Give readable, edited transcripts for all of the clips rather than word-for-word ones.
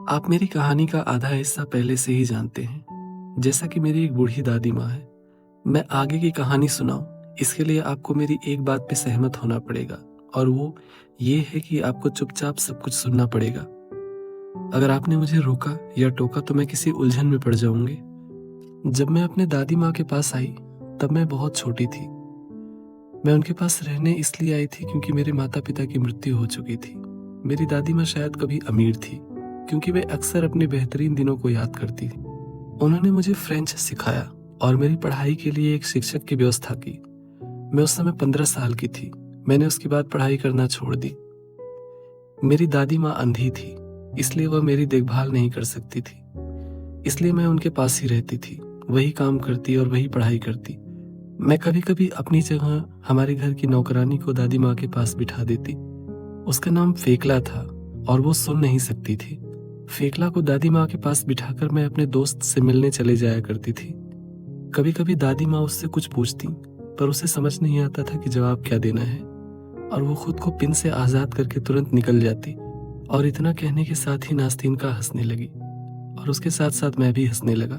आप मेरी कहानी का आधा हिस्सा पहले से ही जानते हैं। जैसा कि मेरी एक बूढ़ी दादी माँ है, मैं आगे की कहानी सुनाऊं, इसके लिए आपको मेरी एक बात पे सहमत होना पड़ेगा, और वो ये है कि आपको चुपचाप सब कुछ सुनना पड़ेगा। अगर आपने मुझे रोका या टोका तो मैं किसी उलझन में पड़ जाऊंगी। जब मैं अपने दादी माँ के पास आई, तब मैं बहुत छोटी थी। मैं उनके पास रहने इसलिए आई थी क्योंकि मेरे माता पिता की मृत्यु हो चुकी थी। मेरी दादी माँ शायद कभी अमीर थी, क्योंकि वे अक्सर अपने बेहतरीन दिनों को याद करती थी। उन्होंने मुझे फ्रेंच सिखाया और मेरी पढ़ाई के लिए एक शिक्षक की व्यवस्था की। मैं उस समय 15 साल की थी। मैंने उसके बाद पढ़ाई करना छोड़ दी। मेरी दादी माँ अंधी थी, इसलिए वह मेरी देखभाल नहीं कर सकती थी। इसलिए मैं उनके पास ही रहती थी, वही काम करती और वही पढ़ाई करती। मैं कभी कभी अपनी जगह हमारे घर की नौकरानी को दादी माँ के पास बिठा देती। उसका नाम फेकला था और वो सुन नहीं सकती थी। फेकला को दादी माँ के पास बिठाकर मैं अपने दोस्त से मिलने चले जाया करती थी। कभी कभी दादी माँ उससे कुछ पूछती, पर उसे समझ नहीं आता था कि जवाब क्या देना है, और वो खुद को पिन से आजाद करके तुरंत निकल जाती। और इतना कहने के साथ ही नास्तीन का हंसने लगी, और उसके साथ साथ मैं भी हंसने लगा।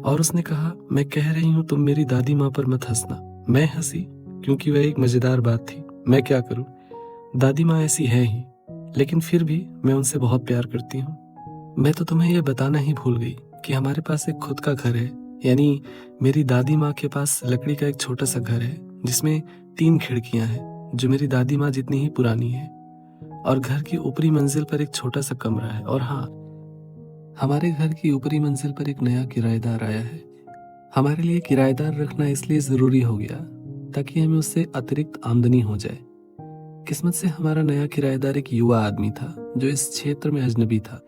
और उसने कहा, मैं कह रही हूँ तुम मेरी दादी माँ पर मत हंसना। मैं हंसी, क्योंकि वह एक मजेदार बात थी। मैं क्या करूँ, दादी माँ ऐसी है ही, लेकिन फिर भी मैं उनसे बहुत प्यार करती हूँ। मैं तो तुम्हें यह बताना ही भूल गई कि हमारे पास एक खुद का घर है। यानी मेरी दादी माँ के पास लकड़ी का एक छोटा सा घर है, जिसमें 3 खिड़कियां हैं, जो मेरी दादी माँ जितनी ही पुरानी है। और घर की ऊपरी मंजिल पर एक छोटा सा कमरा है। और हाँ, हमारे घर की ऊपरी मंजिल पर एक नया किराएदार आया है। हमारे लिए किराएदार रखना इसलिए जरूरी हो गया ताकि हमें उससे अतिरिक्त आमदनी हो जाए। किस्मत से हमारा नया किराएदार एक युवा आदमी था, जो इस क्षेत्र में अजनबी था।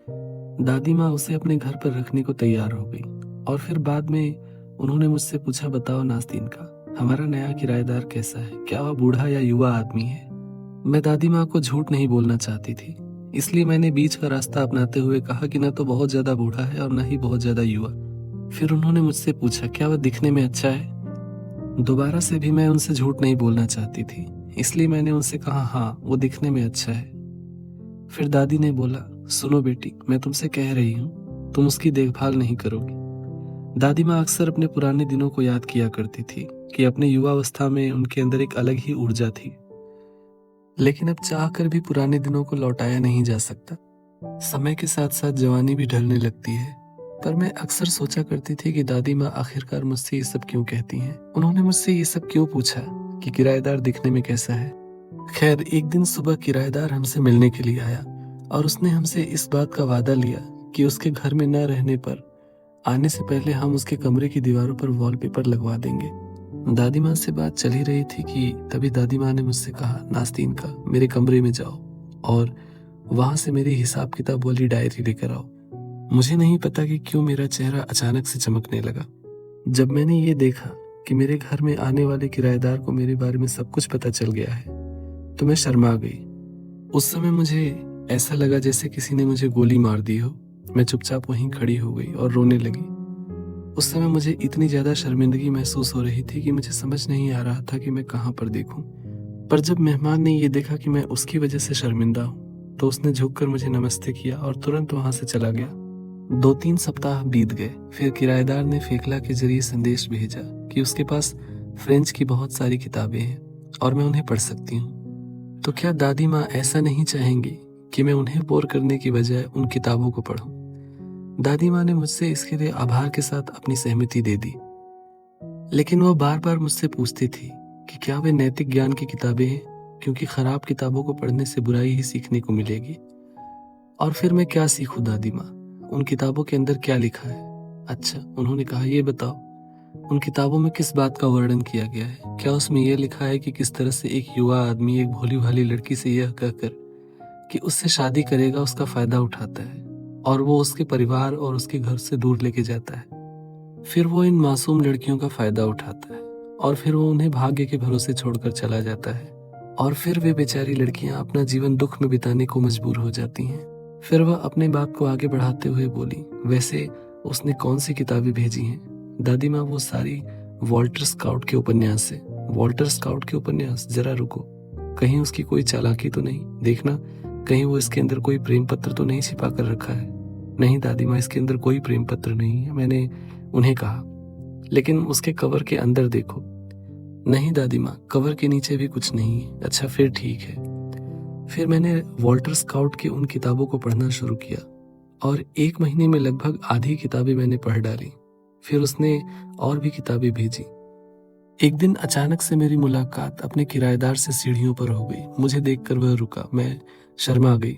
दादी माँ उसे अपने घर पर रखने को तैयार हो गई, और फिर बाद में उन्होंने मुझसे पूछा, बताओ नास्तीन का, हमारा नया किराएदार कैसा है? क्या वह बूढ़ा या युवा आदमी है? मैं दादी माँ को झूठ नहीं बोलना चाहती थी, इसलिए मैंने बीच का रास्ता अपनाते हुए कहा कि न तो बहुत ज्यादा बूढ़ा है और न ही बहुत ज्यादा युवा। फिर उन्होंने मुझसे पूछा, क्या वह दिखने में अच्छा है? दोबारा से भी मैं उनसे झूठ नहीं बोलना चाहती थी, इसलिए मैंने उनसे कहा, हाँ, वो दिखने में अच्छा है। फिर दादी ने बोला, सुनो बेटी, मैं तुमसे कह रही हूँ, तुम उसकी देखभाल नहीं करोगी। दादी माँ अक्सर अपने पुराने दिनों को याद किया करती थी कि अपने युवावस्था में उनके अंदर एक अलग ही ऊर्जा थी, लेकिन अब चाहकर भी पुराने दिनों को लौटाया नहीं जा सकता। समय के साथ साथ जवानी भी ढलने लगती है। पर मैं अक्सर सोचा करती थी कि दादी माँ आखिरकार मुझसे ये सब क्यों कहती हैं। उन्होंने मुझसे ये सब क्यों पूछा कि किराएदार दिखने में कैसा है। खैर, एक दिन सुबह किराएदार हमसे मिलने के लिए आया, और उसने हमसे इस बात का वादा लिया कि उसके घर में न रहने पर आने से पहले हम उसके कमरे की दीवारों पर वॉलपेपर लगवा देंगे। दादी माँ से बात चल ही रही थी कि तभी दादी माँ ने मुझसे कहा, नास्तीन का, मेरे कमरे में जाओ और वहां से मेरी हिसाब किताब वाली डायरी लेकर आओ। मुझे नहीं पता कि क्यों मेरा चेहरा अचानक से चमकने लगा। जब मैंने ये देखा कि मेरे घर में आने वाले किराएदार को मेरे बारे में सब कुछ पता चल गया है, तो मैं शर्मा गई। उस समय मुझे ऐसा लगा जैसे किसी ने मुझे गोली मार दी हो। मैं चुपचाप वहीं खड़ी हो गई और रोने लगी। उस समय मुझे इतनी ज्यादा शर्मिंदगी महसूस हो रही थी कि मुझे समझ नहीं आ रहा था कि मैं कहाँ पर देखूं। पर जब मेहमान ने ये देखा कि मैं उसकी वजह से शर्मिंदा हूँ, तो उसने झुककर मुझे नमस्ते किया और तुरंत वहां से चला गया। 2-3 सप्ताह बीत गए। फिर किराएदार ने फेकला के जरिए संदेश भेजा कि उसके पास फ्रेंच की बहुत सारी किताबें हैं और मैं उन्हें पढ़ सकती हूँ। तो क्या दादी माँ ऐसा नहीं चाहेंगी कि मैं उन्हें बोर करने की बजाय उन किताबों को पढूं? दादी माँ ने मुझसे इसके लिए आभार के साथ अपनी सहमति दे दी, लेकिन वह बार बार मुझसे पूछती थी कि क्या वे नैतिक ज्ञान की किताबें हैं, क्योंकि खराब किताबों को पढ़ने से बुराई ही सीखने को मिलेगी। और फिर मैं क्या सीखूं दादी माँ? उन किताबों के अंदर क्या लिखा है? अच्छा, उन्होंने कहा, ये बताओ, उन किताबों में किस बात का वर्णन किया गया है? क्या उसमें यह लिखा है कि किस तरह से एक युवा आदमी एक भोली भाली लड़की से यह कहकर कि उससे शादी करेगा उसका फायदा उठाता है, और वो उसके परिवार और उसके घर से दूर लेके जाता है। फिर वो इन मासूम लड़कियों का फायदा उठाता है, और फिर वो उन्हें भाग्य के भरोसे छोड़कर चला जाता है, और फिर वे बेचारी लड़कियां अपना जीवन दुख में बिताने को मजबूर हो जाती हैं। फिर वह अपने बात को आगे बढ़ाते हुए बोली, वैसे उसने कौन सी किताबें भेजी हैं? दादी माँ, वो सारी वॉल्टर स्काउट के उपन्यास है। वॉल्टर स्काउट के उपन्यास? जरा रुको, कहीं उसकी कोई चालाकी तो नहीं? देखना, कहीं वो इसके अंदर कोई प्रेम पत्र तो नहीं छिपा कर रखा है? नहीं दादी माँ, इसके अंदर कोई प्रेम पत्र नहीं है, मैंने उन्हें कहा। लेकिन उसके कवर के अंदर देखो। नहीं दादी माँ, कवर के नीचे भी कुछ नहीं है। अच्छा फिर ठीक है। फिर मैंने वॉल्टर स्काउट की उन किताबों को पढ़ना शुरू किया और 1 महीने में लगभग आधी किताबें मैंने पढ़ डाली। फिर उसने और भी किताबें भेजी। एक दिन अचानक से मेरी मुलाकात अपने किराएदार से सीढ़ियों पर हो गई। मुझे देखकर वह रुका, मैं शर्मा गई,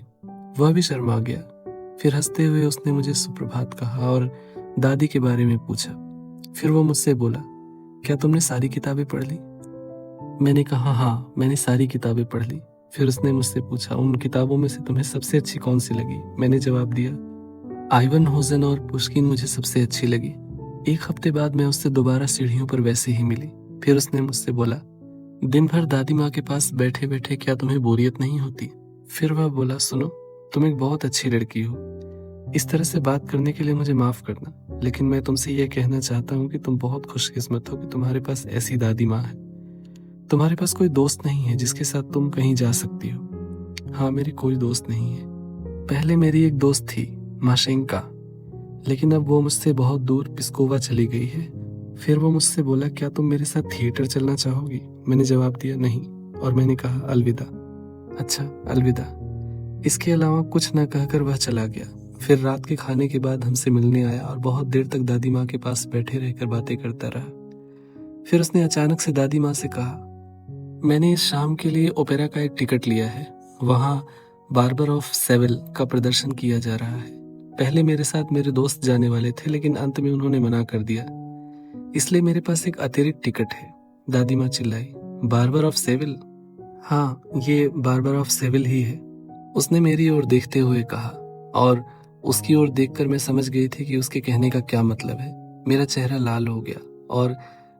वह भी शर्मा गया। फिर हंसते हुए उसने मुझे सुप्रभात कहा और दादी के बारे में पूछा। फिर वो मुझसे बोला, क्या तुमने सारी किताबें पढ़ ली? मैंने कहा, हाँ, मैंने सारी किताबें पढ़ ली। फिर उसने मुझसे पूछा, उन किताबों में से तुम्हें सबसे अच्छी कौन सी लगी? मैंने जवाब दिया, आइवन होजन और पुश्किन मुझे सबसे अच्छी लगी। 1 हफ्ते बाद मैं उससे दोबारा सीढ़ियों पर वैसे ही मिली। फिर उसने मुझसे बोला, दिन भर दादी माँ के पास बैठे बैठे क्या तुम्हें बोरियत नहीं होती? फिर वह बोला, सुनो, तुम एक बहुत अच्छी लड़की हो। इस तरह से बात करने के लिए मुझे माफ करना, लेकिन मैं तुमसे यह कहना चाहता हूँ कि तुम बहुत खुशकिस्मत हो कि तुम्हारे पास ऐसी दादी माँ है। तुम्हारे पास कोई दोस्त नहीं है जिसके साथ तुम कहीं जा सकती हो। हाँ, मेरी कोई दोस्त नहीं है। पहले मेरी एक दोस्त थी, माशेंका, लेकिन अब वो मुझसे बहुत दूर पिस्कोवा चली गई है। फिर वो मुझसे बोला, क्या तुम मेरे साथ थिएटर चलना चाहोगी? मैंने जवाब दिया, नहीं, और मैंने कहा, अलविदा। अच्छा, अलविदा। इसके अलावा कुछ न कहकर वह चला गया। फिर रात के खाने के बाद हमसे मिलने आया और बहुत देर तक दादी माँ के पास बैठे रहकर बातें करता रहा। फिर उसने अचानक से दादी माँ से कहा, मैंने इस शाम के लिए ओपेरा का एक टिकट लिया है। वहाँ बार्बर ऑफ सेविल का प्रदर्शन किया जा रहा है। पहले मेरे साथ मेरे दोस्त जाने वाले थे, लेकिन अंत में उन्होंने मना कर दिया, इसलिए मेरे पास एक अतिरिक्त टिकट है। दादी माँ चिल्लाई, बार्बर ऑफ सेविल? हाँ, ये बार्बर ऑफ सेविल ही है, उसने मेरी ओर देखते हुए कहा, और उसकी ओर देखकर मैं समझ गई थी कि उसके कहने का क्या मतलब है। मेरा चेहरा लाल हो गया और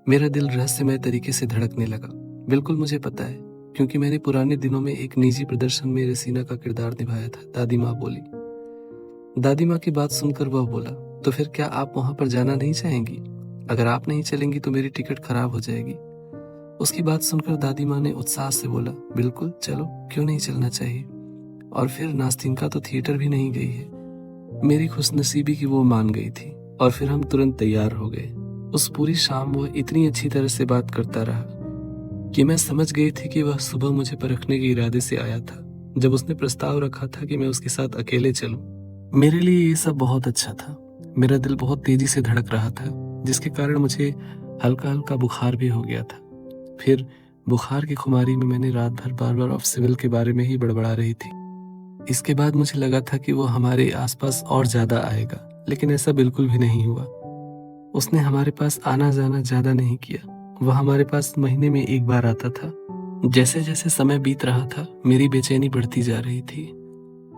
मेरा दिल रहस्यमय तरीके से धड़कने लगा। बिल्कुल मुझे पता है, क्योंकि मैंने पुराने दिनों में एक निजी प्रदर्शन में रेसीना का किरदार निभाया था। दादी माँ बोली। दादी माँ की बात सुनकर वह बोला, तो फिर क्या आप वहां पर जाना नहीं चाहेंगी? अगर आप नहीं चलेंगी तो मेरी टिकट खराब हो जाएगी। उसकी बात सुनकर दादी माँ ने उत्साह से बोला, बिल्कुल चलो, क्यों नहीं चलना चाहिए। और फिर नास्तिनका तो थिएटर भी नहीं गई है। मेरी खुशनसीबी की वो मान गई थी और फिर हम तुरंत तैयार हो गए। उस पूरी शाम वह इतनी अच्छी तरह से बात करता रहा कि मैं समझ गई थी कि वह सुबह मुझे परखने के इरादे से आया था, जब उसने प्रस्ताव रखा था कि मैं उसके साथ अकेले चलूं। मेरे लिए ये सब बहुत अच्छा था। मेरा दिल बहुत तेजी से धड़क रहा था, जिसके कारण मुझे हल्का हल्का बुखार भी हो गया था। फिर बुखार की खुमारी में मैंने रात भर बार्बर ऑफ सिविल के बारे में ही बड़बड़ा रही थी। इसके बाद मुझे लगा था कि वो हमारे आसपास और ज्यादा आएगा, लेकिन ऐसा बिल्कुल भी नहीं हुआ। उसने हमारे पास आना जाना ज्यादा नहीं किया। वह हमारे पास महीने में 1 बार आता था। जैसे जैसे समय बीत रहा था, मेरी बेचैनी बढ़ती जा रही थी।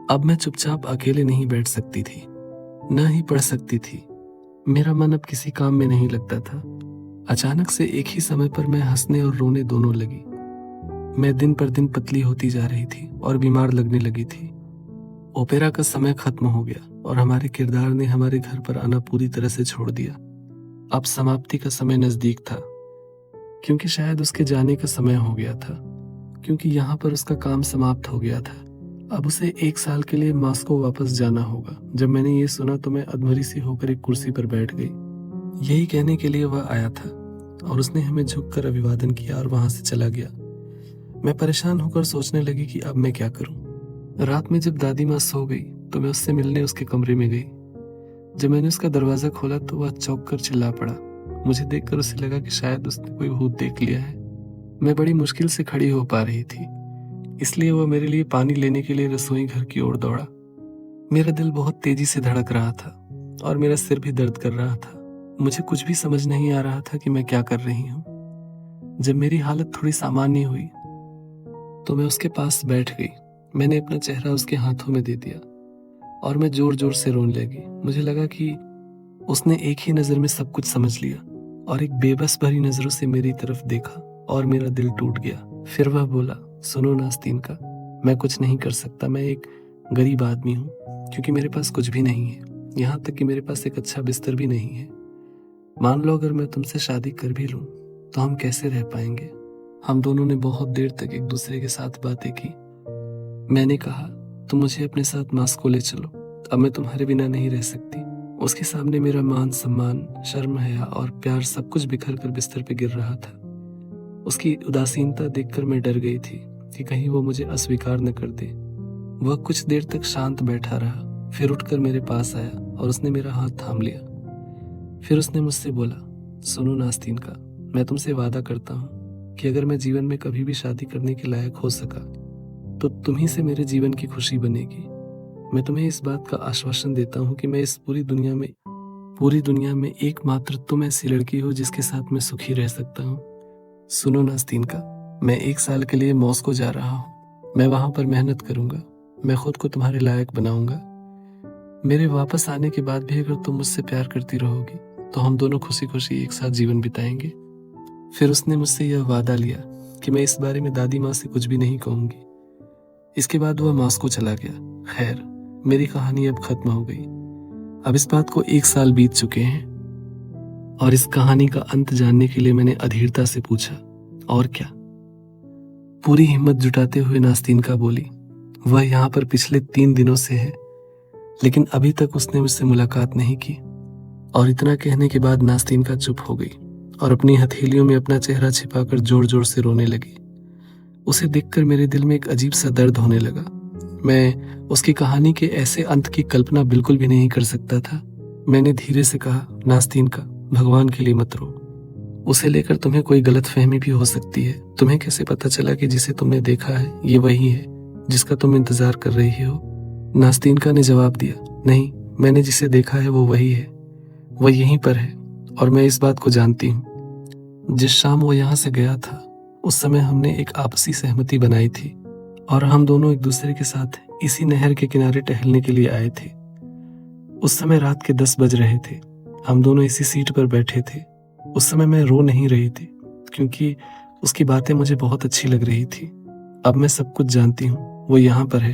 अब मैं चुपचाप अकेले नहीं बैठ सकती थी, न ही पढ़ सकती थी। मेरा मन अब किसी काम में नहीं लगता था। अचानक से एक ही समय पर मैं हंसने और रोने दोनों लगी। मैं दिन पर दिन पतली होती जा रही थी और बीमार लगने लगी थी। ओपेरा का समय खत्म हो गया और हमारे किरदार ने हमारे घर पर आना पूरी तरह से छोड़ दिया। अब समाप्ति का समय नजदीक था, क्योंकि शायद उसके जाने का समय हो गया था, क्योंकि यहाँ पर उसका काम समाप्त हो गया था। अब उसे 1 साल के लिए मॉस्को वापस जाना होगा। जब मैंने ये सुना तो मैं अधमरी सी होकर एक कुर्सी पर बैठ गई। यही कहने के लिए वह आया था और उसने हमें झुककर अभिवादन किया और वहां से चला गया। मैं परेशान होकर सोचने लगी कि अब मैं क्या करूं। रात में जब दादी माँ सो गई तो मैं उससे मिलने उसके कमरे में गई। जब मैंने उसका दरवाजा खोला तो वह चौंक कर चिल्ला पड़ा। मुझे देखकर उसे लगा कि शायद उसने कोई भूत देख लिया है। मैं बड़ी मुश्किल से खड़ी हो पा रही थी, इसलिए वह मेरे लिए पानी लेने के लिए रसोई घर की ओर दौड़ा। मेरा दिल बहुत तेजी से धड़क रहा था और मेरा सिर भी दर्द कर रहा था। मुझे कुछ भी समझ नहीं आ रहा था कि मैं क्या कर रही हूँ। जब मेरी हालत थोड़ी सामान्य हुई तो मैं उसके पास बैठ गई। मैंने अपना चेहरा उसके हाथों में दे दिया और मैं जोर जोर से रोने लगी। मुझे लगा कि उसने एक ही नजर में सब कुछ समझ लिया और एक बेबस भरी नजरों से मेरी तरफ देखा और मेरा दिल टूट गया। फिर वह बोला, सुनो नास्तीनका, मैं कुछ नहीं कर सकता। मैं एक गरीब आदमी हूँ, क्योंकि मेरे पास कुछ भी नहीं है। यहाँ तक कि मेरे पास एक अच्छा बिस्तर भी नहीं है। मान लो अगर मैं तुमसे शादी कर भी लूं तो हम कैसे रह पाएंगे। हम दोनों ने बहुत देर तक एक दूसरे के साथ बातें की। मैंने कहा, तुम मुझे अपने साथ मॉस्को ले चलो। अब मैं तुम्हारे बिना नहीं रह सकती। उसके सामने मेरा मान सम्मान, शर्म, हया और प्यार सब कुछ बिखर कर बिस्तर पे गिर रहा था। उसकी उदासीनता देखकर मैं डर गई थी कि कहीं वो मुझे अस्वीकार न कर दे। वह कुछ देर तक शांत बैठा रहा, फिर उठकर मेरे पास आया और उसने मेरा हाथ थाम लिया। फिर उसने मुझसे बोला, सुनो नास्तीन का, मैं तुमसे वादा करता हूँ कि अगर मैं जीवन में कभी भी शादी करने के लायक हो सका तो तुम ही से मेरे जीवन की खुशी बनेगी। मैं तुम्हें इस बात का आश्वासन देता हूँ कि मैं इस पूरी दुनिया में एकमात्र तुम ऐसी लड़की हो जिसके साथ मैं सुखी रह सकता हूँ। सुनो नास्तीन का, मैं 1 साल के लिए मॉस्को जा रहा हूँ। मैं वहां पर मेहनत करूंगा, मैं खुद को तुम्हारे लायक बनाऊंगा। मेरे वापस आने के बाद भी अगर तुम मुझसे प्यार करती रहोगी तो हम दोनों खुशी खुशी एक साथ जीवन बिताएंगे। फिर उसने मुझसे यह वादा लिया कि मैं इस बारे में दादी माँ से कुछ भी नहीं कहूंगी। इसके बाद वह मॉस्को चला गया। खैर, मेरी कहानी अब खत्म हो गई। अब इस बात को 1 साल बीत चुके हैं और इस कहानी का अंत जानने के लिए मैंने अधीरता से पूछा, और क्या? पूरी हिम्मत जुटाते हुए नास्तीनका बोली, वह यहाँ पर पिछले 3 दिनों से है, लेकिन अभी तक उसने मुझसे मुलाकात नहीं की। और इतना कहने के बाद नास्तीनका चुप हो गई और अपनी हथेलियों में अपना चेहरा छिपाकर जोर जोर से रोने लगी। उसे देखकर मेरे दिल में एक अजीब सा दर्द होने लगा। मैं उसकी कहानी के ऐसे अंत की कल्पना बिल्कुल भी नहीं कर सकता था। मैंने धीरे से कहा, नास्तीनका, भगवान के लिए मत रो। उसे लेकर तुम्हें कोई गलतफहमी भी हो सकती है। तुम्हें कैसे पता चला कि जिसे तुमने देखा है ये वही है जिसका तुम इंतजार कर रही हो? नास्तीनका ने जवाब दिया, नहीं, मैंने जिसे देखा है वो वही है। वह यहीं पर है और मैं इस बात को जानती हूँ। जिस शाम वो यहाँ से गया था उस समय हमने एक आपसी सहमति बनाई थी और हम दोनों एक दूसरे के साथ इसी नहर के किनारे टहलने के लिए आए थे। उस समय रात के 10 बज रहे थे। हम दोनों इसी सीट पर बैठे थे। उस समय मैं रो नहीं रही थी क्योंकि उसकी बातें मुझे बहुत अच्छी लग रही थी। अब मैं सब कुछ जानती हूँ, वो यहाँ पर है,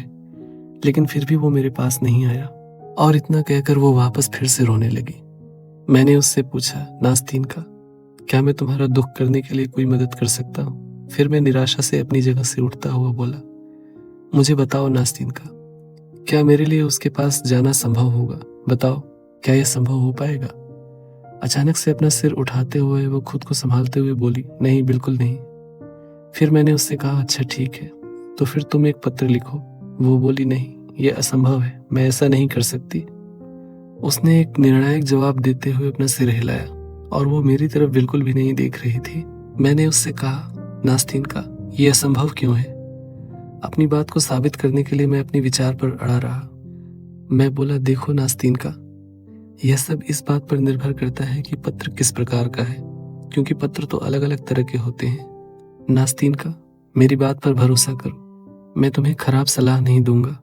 लेकिन फिर भी वो मेरे पास नहीं आया। और इतना कहकर वो वापस फिर से रोने लगी। मैंने उससे पूछा, नास्तीनका, क्या मैं तुम्हारा दुख करने के लिए कोई मदद कर सकता हूँ? फिर मैं निराशा से अपनी जगह से उठता हुआ बोला, मुझे बताओ नास्तीनका, क्या मेरे लिए उसके पास जाना संभव होगा? बताओ, क्या यह संभव हो पाएगा? अचानक से अपना सिर उठाते हुए वो खुद को संभालते हुए बोली, नहीं, बिल्कुल नहीं। फिर मैंने उससे कहा, अच्छा ठीक है, तो फिर तुम एक पत्र लिखो। वो बोली, नहीं, यह असंभव है, मैं ऐसा नहीं कर सकती। उसने एक निर्णायक जवाब देते हुए अपना सिर हिलाया और वो मेरी तरफ बिल्कुल भी नहीं देख रही थी। मैंने उससे कहा, नास्तीनका, यह असंभव क्यों है? अपनी बात को साबित करने के लिए मैं अपने विचार पर अड़ा रहा। मैं बोला, देखो नास्तीनका, यह सब इस बात पर निर्भर करता है कि पत्र किस प्रकार का है, क्योंकि पत्र तो अलग अलग तरह के होते हैं। नास्तीनका, मेरी बात पर भरोसा करो, मैं तुम्हें खराब सलाह नहीं दूंगा।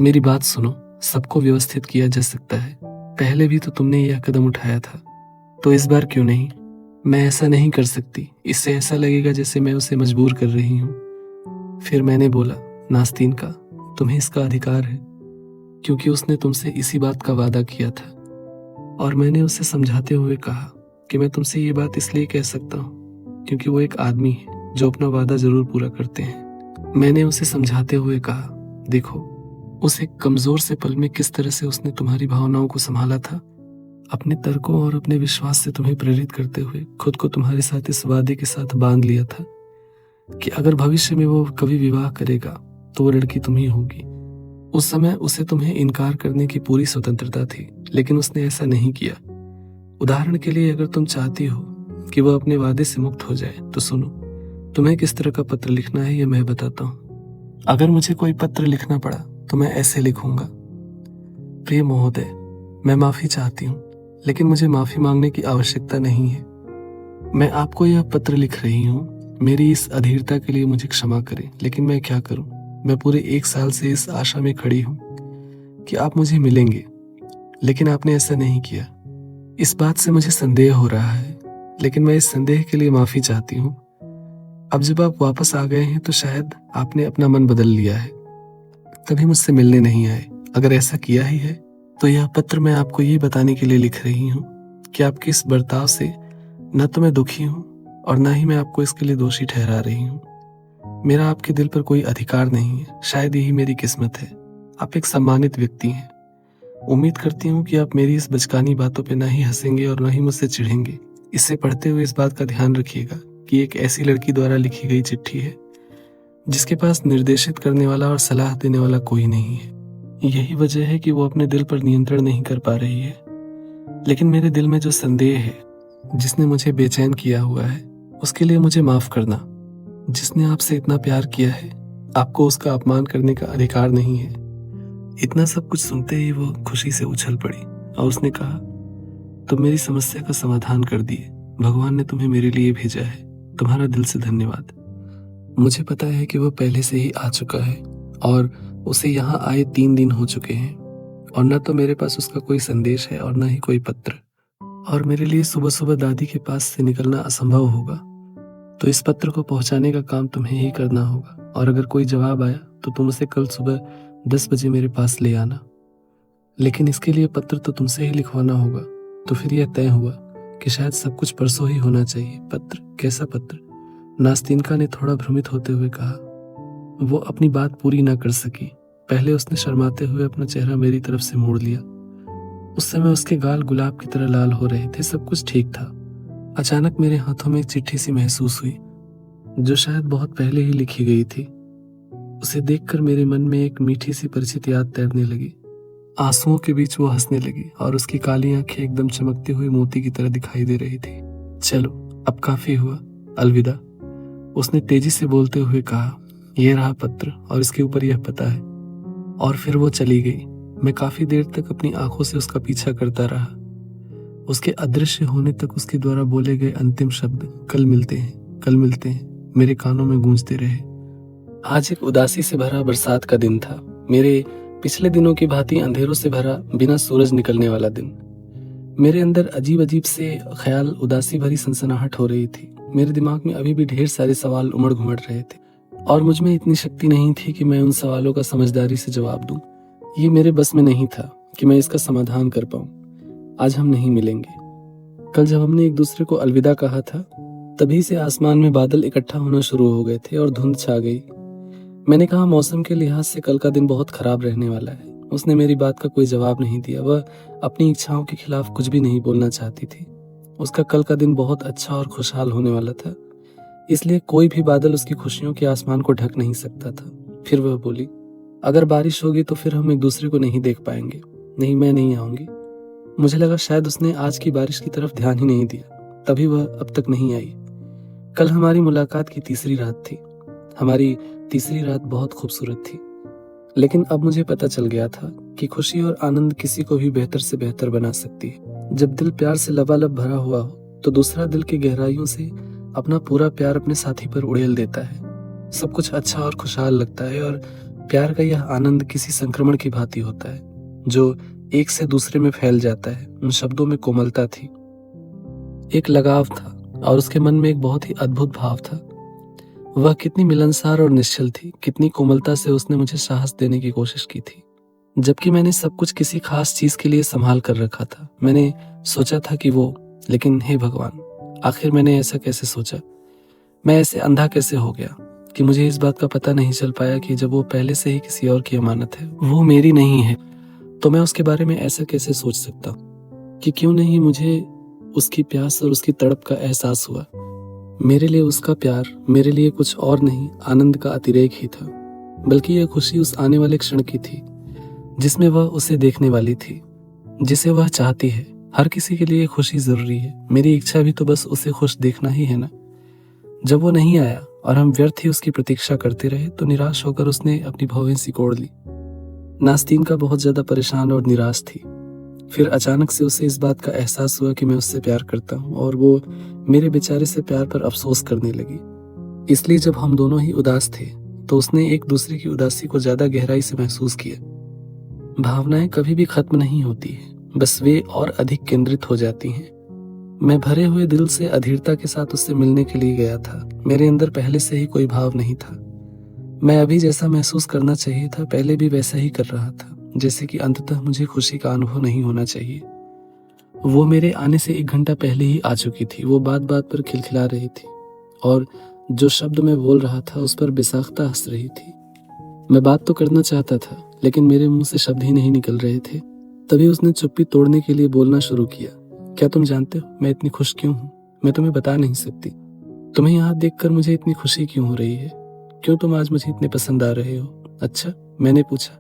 मेरी बात सुनो, सबको व्यवस्थित किया जा सकता है। पहले भी तो तुमने यह कदम उठाया था, तो इस बार क्यों नहीं? मैं ऐसा नहीं कर सकती, इससे ऐसा लगेगा जैसे मैं उसे मजबूर कर रही हूँ। फिर मैंने बोला, नास्तीनका, तुम्हें इसका अधिकार है, क्योंकि उसने तुमसे इसी बात का वादा किया था। और मैंने उसे समझाते हुए कहा कि मैं तुमसे ये बात इसलिए कह सकता हूँ क्योंकि वो एक आदमी है जो अपना वादा जरूर पूरा करते हैं। मैंने उसे समझाते हुए कहा, देखो, उस एक कमजोर से पल में किस तरह से उसने तुम्हारी भावनाओं को संभाला था। अपने तर्कों और अपने विश्वास से तुम्हें प्रेरित करते हुए खुद को तुम्हारे साथ इस वादे के साथ बांध लिया था कि अगर भविष्य में वो कभी विवाह करेगा तो वो लड़की तुम ही होगी। उस समय उसे तुम्हें इनकार करने की पूरी स्वतंत्रता थी, लेकिन उसने ऐसा नहीं किया। उदाहरण के लिए, अगर तुम चाहती हो कि वह अपने वादे से मुक्त हो जाए तो सुनो, तुम्हें किस तरह का पत्र लिखना है ये मैं बताता हूँ। अगर मुझे कोई पत्र लिखना पड़ा तो मैं ऐसे लिखूंगा, प्रिय महोदय, मैं माफी चाहती हूँ, लेकिन मुझे माफी मांगने की आवश्यकता नहीं है। मैं आपको यह पत्र लिख रही हूँ। मेरी इस अधीरता के लिए मुझे क्षमा करें, लेकिन मैं क्या करूं? मैं पूरे 1 साल से इस आशा में खड़ी हूं कि आप मुझे मिलेंगे, लेकिन आपने ऐसा नहीं किया। इस बात से मुझे संदेह हो रहा है, लेकिन मैं इस संदेह के लिए माफी चाहती हूँ। अब जब आप वापस आ गए हैं तो शायद आपने अपना मन बदल लिया है, तभी मुझसे मिलने नहीं आए। अगर ऐसा किया ही है तो यह पत्र मैं आपको ये बताने के लिए लिख रही हूँ कि आपके इस बर्ताव से न तो मैं दुखी हूँ और न ही मैं आपको इसके लिए दोषी ठहरा रही हूँ। मेरा आपके दिल पर कोई अधिकार नहीं है, शायद यही मेरी किस्मत है। आप एक सम्मानित व्यक्ति हैं उम्मीद करती हूँ कि आप मेरी इस बचकानी बातों पे ना ही हंसेंगे और ना ही मुझसे चिढ़ेंगे। इसे पढ़ते हुए इस बात का ध्यान रखिएगा कि एक ऐसी लड़की द्वारा लिखी गई चिट्ठी है जिसके पास निर्देशित करने वाला और सलाह देने वाला कोई नहीं है। यही वजह है कि वो अपने दिल पर नियंत्रण नहीं कर पा रही है। लेकिन मेरे दिल में जो संदेह है, जिसने मुझे बेचैन किया हुआ है, उसके लिए मुझे माफ करना। जिसने आपसे इतना प्यार किया है, आपको उसका अपमान करने का अधिकार नहीं है। इतना सब कुछ सुनते ही वो खुशी से उछल पड़ी और उसने कहा, तुम मेरी समस्या का समाधान कर दिए। भगवान ने तुम्हें मेरे लिए भेजा है। तुम्हारा दिल से धन्यवाद। मुझे पता है कि वो पहले से ही आ चुका है और उसे यहाँ आए 3 दिन हो चुके हैं और न तो मेरे पास उसका कोई संदेश है और न ही कोई पत्र। और मेरे लिए सुबह सुबह दादी के पास से निकलना असंभव होगा। तो इस पत्र को पहुंचाने का काम तुम्हें ही करना होगा और अगर कोई जवाब आया तो तुम उसे कल सुबह 10 बजे मेरे पास ले आना। लेकिन इसके लिए पत्र तो तुमसे ही लिखवाना होगा। तो फिर यह तय हुआ कि शायद सब कुछ परसों ही होना चाहिए। पत्र? कैसा पत्र? नास्तिनका ने थोड़ा भ्रमित होते हुए कहा। वो अपनी बात पूरी ना कर सकी। पहले उसने शर्माते हुए अपना चेहरा मेरी तरफ से मोड़ लिया। उस समय उसके गाल गुलाब की तरह लाल हो रहे थे। सब कुछ ठीक था। अचानक मेरे हाथों में एक चिट्ठी सी महसूस हुई जो शायद बहुत पहले ही लिखी गई थी। उसे देखकर मेरे मन में एक मीठी सी परिचित याद तैरने लगी। आंसुओं के बीच वो हंसने लगी और उसकी काली आंखें एकदम चमकते हुए मोती की तरह दिखाई दे रही थी। चलो, अब काफी हुआ, अलविदा, उसने तेजी से बोलते हुए कहा। यह रहा पत्र और इसके ऊपर यह पता है। और फिर वो चली गई। मैं काफी देर तक अपनी आंखों से उसका पीछा करता रहा। उसके अदृश्य होने तक उसके द्वारा बोले गए अंतिम शब्द कल मिलते हैं, कल मिलते हैं, मेरे कानों में गूंजते रहे। आज एक उदासी से भरा बरसात का दिन था। मेरे पिछले दिनों की भांति अंधेरों से भरा, बिना सूरज निकलने वाला दिन। मेरे अंदर अजीब अजीब से ख्याल, उदासी भरी सनसनाहट हो रही थी। मेरे दिमाग में अभी भी ढेर सारे सवाल उमड़ घुमड़ रहे थे और मुझ में इतनी शक्ति नहीं थी कि मैं उन सवालों का समझदारी से जवाब दूं। ये मेरे बस में नहीं था कि मैं इसका समाधान कर पाऊं। आज हम नहीं मिलेंगे। कल जब हमने एक दूसरे को अलविदा कहा था, तभी से आसमान में बादल इकट्ठा होना शुरू हो गए थे और धुंध छा गई। मैंने कहा, मौसम के लिहाज से कल का दिन बहुत खराब रहने वाला है। उसने मेरी बात का कोई जवाब नहीं दिया। वह अपनी इच्छाओं के खिलाफ कुछ भी नहीं बोलना चाहती थी। उसका कल का दिन बहुत अच्छा और खुशहाल होने वाला था, इसलिए कोई भी बादल उसकी खुशियों के आसमान को ढक नहीं सकता था। फिर वह बोली, अगर बारिश होगी तो फिर हम एक दूसरे को नहीं देख पाएंगे। नहीं, मैं नहीं आऊंगी। मुझे लगा शायद उसने आज की बारिश की तरफ ध्यान ही नहीं दिया, तभी वह अब तक नहीं आई। कल हमारी मुलाकात की तीसरी रात थी। हमारी तीसरी रात बहुत खूबसूरत थी। लेकिन अब मुझे पता चल गया था कि खुशी और आनंद किसी को भी बेहतर से बेहतर बना सकती है। जब दिल प्यार से लबालब भरा हुआ हो तो दूसरा दिल की गहराइयों से अपना पूरा प्यार अपने साथी पर उड़ेल देता है। सब कुछ अच्छा और खुशहाल लगता है और प्यार का यह आनंद किसी संक्रमण की भांति होता है जो एक से दूसरे में फैल जाता है। उन शब्दों में कोमलता थी, एक लगाव था और उसके मन में एक बहुत ही अद्भुत भाव था। वह कितनी मिलनसार और निश्चल थी, कितनी कोमलता से उसने मुझे साहस देने की कोशिश की थी, जबकि मैंने सब कुछ किसी खास चीज के लिए संभाल कर रखा था। मैंने सोचा था कि वो, लेकिन हे भगवान, आखिर मैंने ऐसा कैसे सोचा? मैं ऐसे अंधा कैसे हो गया कि मुझे इस बात का पता नहीं चल पाया कि जब वो पहले से ही किसी और की अमानत है, वो मेरी नहीं है, तो मैं उसके बारे में ऐसा कैसे सोच सकता हूँ कि क्यों नहीं मुझे उसकी प्यास और उसकी तड़प का एहसास हुआ। मेरे लिए उसका प्यार, मेरे लिए कुछ और नहीं, आनंद का अतिरेक ही था। बल्कि यह खुशी उस आने वाले क्षण की थी जिसमें वह उसे देखने वाली थी, जिसे वह चाहती है। हर किसी के लिए खुशी जरूरी है। मेरी इच्छा भी तो बस उसे खुश देखना ही है ना। जब वो नहीं आया और हम व्यर्थ ही उसकी प्रतीक्षा करते रहे तो निराश होकर उसने अपनी भौहें सिकोड़ ली। नास्तीनका बहुत ज्यादा परेशान और निराश थी। फिर अचानक से उसे इस बात का एहसास हुआ कि मैं उससे प्यार करता हूँ और वो मेरे बेचारे से प्यार पर अफसोस करने लगी। इसलिए जब हम दोनों ही उदास थे तो उसने एक दूसरे की उदासी को ज्यादा गहराई से महसूस किया। भावनाएं कभी भी खत्म नहीं होती है, बस वे और अधिक केंद्रित हो जाती हैं। मैं भरे हुए दिल से अधीरता के साथ उससे मिलने के लिए गया था। मेरे अंदर पहले से ही कोई भाव नहीं था। मैं अभी जैसा महसूस करना चाहिए था पहले भी वैसा ही कर रहा था, जैसे कि अंततः मुझे खुशी का अनुभव नहीं होना चाहिए। वो मेरे आने से 1 घंटा पहले ही आ चुकी थी। वो बात बात पर खिलखिला रही थी और जो शब्द मैं बोल रहा था उस पर बेसाख्ता हंस रही थी। मैं बात तो करना चाहता था लेकिन मेरे मुंह से शब्द ही नहीं निकल रहे थे। तभी उसने चुप्पी तोड़ने के लिए बोलना शुरू किया। क्या तुम जानते हो मैं इतनी खुश क्यों हूँ? मैं तुम्हें बता नहीं सकती। तुम्हें यहाँ देखकर मुझे इतनी खुशी क्यों हो रही है? क्यों तुम आज मुझे इतने पसंद आ रहे हो? अच्छा, मैंने पूछा,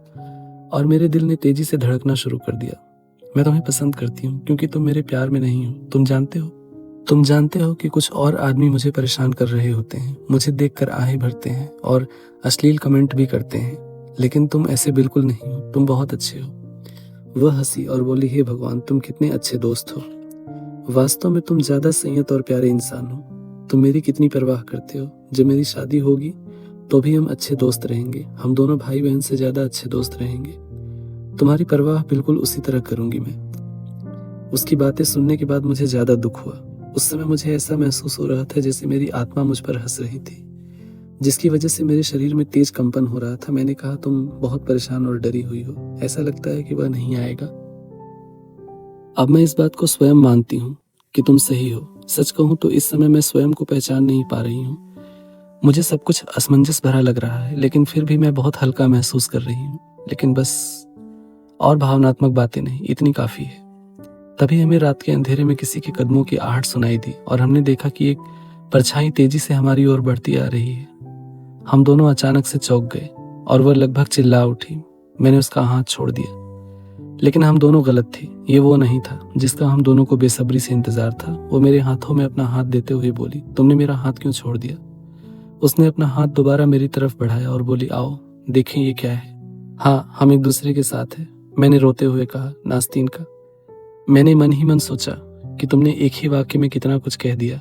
और मेरे दिल ने तेजी से धड़कना शुरू कर दिया। मैं तुम्हें पसंद करती हूँ क्योंकि तुम मेरे प्यार में नहीं हो। तुम जानते हो कि कुछ और आदमी मुझे परेशान कर रहे होते हैं, मुझे देखकर आहें भरते हैं और अश्लील कमेंट भी करते हैं, लेकिन तुम ऐसे बिल्कुल नहीं हो। तुम बहुत अच्छे हो। वह हंसी और बोली, हे भगवान, तुम कितने अच्छे दोस्त हो। वास्तव में तुम ज्यादा संयत और प्यारे इंसान हो। तुम मेरी कितनी परवाह करते हो। जब मेरी शादी होगी तो भी हम अच्छे दोस्त रहेंगे। हम दोनों भाई बहन से ज्यादा अच्छे दोस्त रहेंगे। तुम्हारी परवाह बिल्कुल उसी तरह करूंगी मैं। उसकी बातें सुनने के बाद मुझे ज्यादा दुख हुआ। उस समय मुझे ऐसा महसूस हो रहा था जैसे मेरी आत्मा मुझ पर हंस रही थी, जिसकी वजह से मेरे शरीर में तेज कंपन हो रहा था। मैंने कहा, तुम बहुत परेशान और डरी हुई हो। ऐसा लगता है कि वह नहीं आएगा। अब मैं इस बात को स्वयं मानती हूँ कि तुम सही हो। सच कहूँ तो इस समय मैं स्वयं को पहचान नहीं पा रही हूँ। मुझे सब कुछ असमंजस भरा लग रहा है, लेकिन फिर भी मैं बहुत हल्का महसूस कर रही हूँ। लेकिन बस और भावनात्मक बातें नहीं, इतनी काफी है। तभी हमें रात के अंधेरे में किसी के कदमों की आहट सुनाई दी और हमने देखा कि एक परछाई तेजी से हमारी ओर बढ़ती आ रही है। हम दोनों अचानक से चौंक गए और वह लगभग चिल्ला उठी। मैंने उसका हाथ छोड़ दिया, लेकिन हम दोनों गलत थे। ये वो नहीं था जिसका हम दोनों को बेसब्री से इंतजार था। वो मेरे हाथों में अपना हाथ देते हुए बोली, तुमने मेरा हाथ क्यों छोड़ दिया? उसने अपना हाथ दोबारा मेरी तरफ बढ़ाया और बोली, आओ देखें ये क्या है। हाँ, हम एक दूसरे के साथ हैं, मैंने रोते हुए कहा। नास्तीन का, मैंने मन ही मन सोचा कि तुमने एक ही वाक्य में कितना कुछ कह दिया।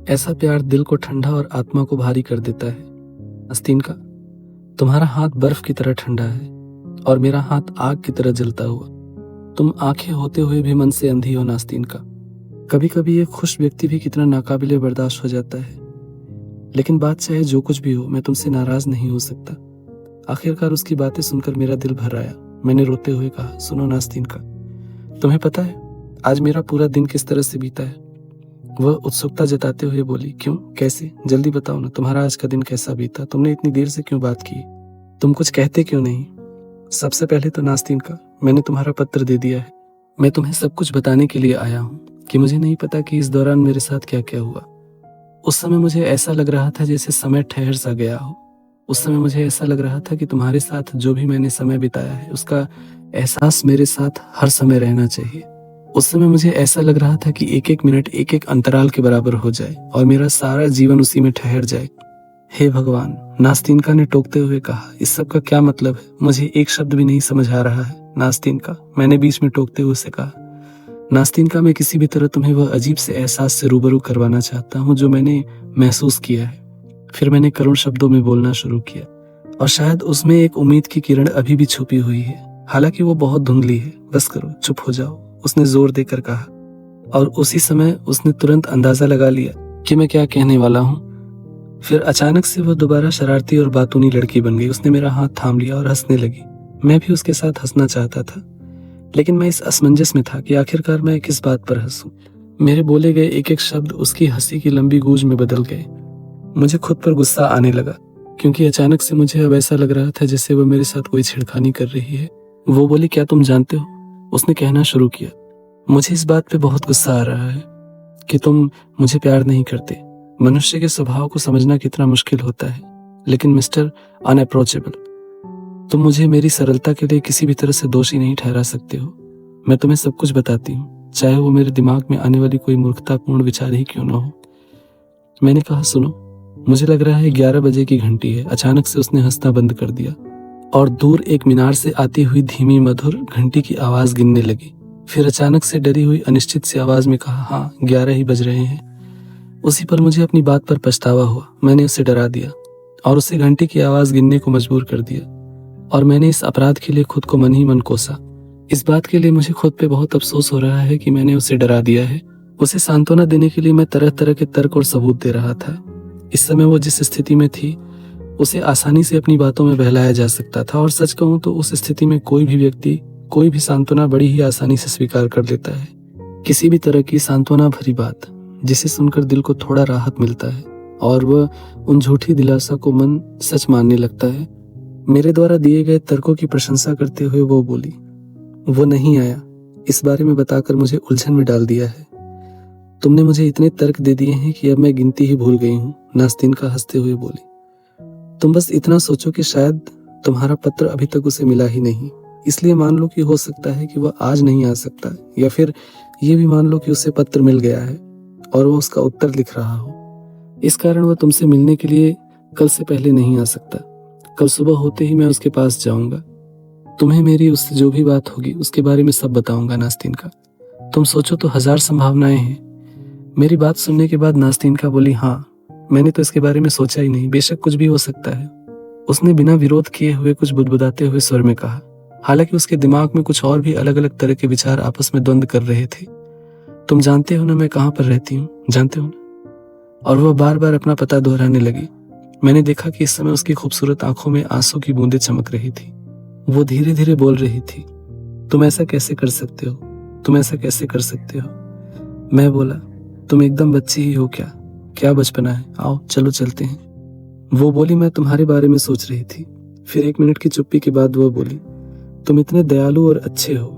ऐसा प्यार दिल को ठंडा और आत्मा को भारी कर देता है। नास्तीन का, तुम्हारा हाथ बर्फ की तरह ठंडा है और मेरा हाथ आग की तरह जलता हुआ। तुम आंखें होते हुए भी मन से अंधी हो नास्तीन का। कभी कभी एक खुश व्यक्ति भी कितना नाकाबिले बर्दाश्त हो जाता है। लेकिन बात चाहे जो कुछ भी हो, मैं तुमसे नाराज नहीं हो सकता। आखिरकार उसकी बातें सुनकर मेरा दिल भर आया। मैंने रोते हुए कहा, सुनो नास्तीन का, तुम्हें पता है आज मेरा पूरा दिन किस तरह से बीता है? वह उत्सुकता जताते हुए बोली, क्यों, कैसे? जल्दी बताओ ना, तुम्हारा आज का दिन कैसा बीता? तुमने इतनी देर से क्यों बात की? तुम कुछ कहते क्यों नहीं? सबसे पहले तो नास्तीन का, मैंने तुम्हारा पत्र दे दिया है। मैं तुम्हें सब कुछ बताने के लिए आया हूँ कि मुझे नहीं पता कि इस दौरान मेरे साथ क्या क्या हुआ। उस समय मुझे ऐसा लग रहा था जैसे समय ठहर सा गया हो। उस समय मुझे ऐसा लग रहा था कि तुम्हारे साथ जो भी मैंने समय बिताया है उसका एहसास मेरे साथ हर समय रहना चाहिए। उस समय मुझे ऐसा लग रहा था कि एक एक मिनट एक एक अंतराल के बराबर हो जाए और मेरा सारा जीवन उसी में ठहर जाए। हे भगवान, नास्तीनका ने टोकते हुए कहा, इस सब का क्या मतलब है? मुझे एक शब्द भी नहीं समझ आ रहा है। नास्तीनका, मैंने बीच में टोकते हुए उसे कहा। नास्तीनका, मैं किसी भी तरह तुम्हें वह अजीब से एहसास से रूबरू करवाना चाहता हूँ जो मैंने महसूस किया है। फिर मैंने करुण शब्दों में बोलना शुरू किया और शायद उसमें एक उम्मीद की किरण अभी भी छुपी हुई है, हालांकि वो बहुत धुंधली है। बस करो, चुप हो जाओ, उसने जोर देकर कहा। और उसी समय उसने तुरंत अंदाजा लगा लिया कि मैं क्या कहने वाला हूँ। फिर अचानक से वह दोबारा शरारती और बातूनी लड़की बन गई। उसने मेरा हाथ थाम लिया और हंसने लगी। मैं भी उसके साथ हंसना चाहता था, लेकिन मैं इस असमंजस में था कि आखिरकार मैं किस बात पर हंसूं। मेरे बोले गए एक एक शब्द उसकी हंसी की लंबी गूंज में बदल गए। मुझे खुद पर गुस्सा आने लगा, क्योंकि अचानक से मुझे अब ऐसा लग रहा था जैसे वह मेरे साथ कोई छेड़खानी कर रही है। वो बोली, क्या तुम जानते हो? उसने कहना शुरू किया, मुझे इस बात पे बहुत गुस्सा आ रहा है कि तुम मुझे प्यार नहीं करते। मनुष्य के स्वभाव को समझना कितना मुश्किल होता है, लेकिन मिस्टर अनअप्रोचेबल, तुम मुझे मेरी सरलता के लिए किसी भी तरह से दोषी नहीं ठहरा सकते हो। मैं तुम्हें सब कुछ बताती हूँ, चाहे वो मेरे दिमाग में आने वाली कोई मूर्खतापूर्ण विचार ही क्यों न हो। मैंने कहा, सुनो, मुझे लग रहा है 11 बजे की घंटी है। अचानक से उसने हंसना बंद कर दिया और दूर एक मीनार से आती हुई धीमी मधुर घंटी की आवाज गिनने लगी। फिर अचानक से डरी हुई अनिश्चित सी आवाज में कहा, हाँ, 11 ही बज रहे हैं। उसी पर मुझे अपनी बात पर पछतावा हुआ। मैंने उसे डरा दिया और उसे घंटी की आवाज गिनने को मजबूर कर दिया, और मैंने इस अपराध के लिए खुद को मन ही मन कोसा। इस बात के लिए मुझे खुद पे बहुत अफसोस हो रहा है कि मैंने उसे डरा दिया है। उसे सांत्वना देने के लिए मैं तरह तरह के तर्क और सबूत दे रहा था। इस समय वो जिस स्थिति में थी, उसे आसानी से अपनी बातों में बहलाया जा सकता था, और सच कहूं तो उस स्थिति में कोई भी व्यक्ति कोई भी सांत्वना बड़ी ही आसानी से स्वीकार कर लेता है। किसी भी तरह की सांत्वना भरी बात जिसे सुनकर दिल को थोड़ा राहत मिलता है और वह उन झूठी दिलासा को मन सच मानने लगता है। मेरे द्वारा दिए गए तर्कों की प्रशंसा करते हुए वो बोली, वो नहीं आया, इस बारे में बताकर मुझे उलझन में डाल दिया है। तुमने मुझे इतने तर्क दे दिए हैं कि अब मैं गिनती ही भूल गई हूँ, नास्तिनका हंसते हुए बोली। तुम बस इतना सोचो कि शायद तुम्हारा पत्र अभी तक उसे मिला ही नहीं, इसलिए मान लो कि हो सकता है कि वह आज नहीं आ सकता, या फिर ये भी मान लो कि उसे पत्र मिल गया है और वह उसका उत्तर लिख रहा हो। इस कारण वह तुमसे मिलने के लिए कल से पहले नहीं आ सकता। कल सुबह होते ही मैं उसके पास जाऊंगा। तुम्हें मेरी उससे जो भी बात होगी उसके बारे में सब बताऊंगा नास्तिनका। तुम सोचो तो 1000 संभावनाएं हैं। मेरी बात सुनने के बाद नास्तिनका बोली, हाँ, मैंने तो इसके बारे में सोचा ही नहीं, बेशक कुछ भी हो सकता है। उसने बिना विरोध किए हुए कुछ बुदबुदाते हुए स्वर में कहा। हालांकि उसके दिमाग में कुछ और भी अलग अलग तरह के विचार आपस में द्वंद्व कर रहे थे। तुम जानते हो ना मैं कहाँ पर रहती हूँ, जानते हो ना? और वह बार बार अपना पता दोहराने लगी। मैंने देखा कि इस समय उसकी खूबसूरत आंखों में आंसू की बूंदें चमक रही थी। वो धीरे धीरे बोल रही थी, तुम ऐसा कैसे कर सकते हो, तुम ऐसा कैसे कर सकते हो। मैं बोला, तुम एकदम बच्ची ही हो क्या, क्या बचपना है, आओ चलो चलते हैं। वो बोली, मैं तुम्हारे बारे में सोच रही थी। फिर 1 मिनट की चुप्पी के बाद वो बोली, तुम इतने दयालु और अच्छे हो।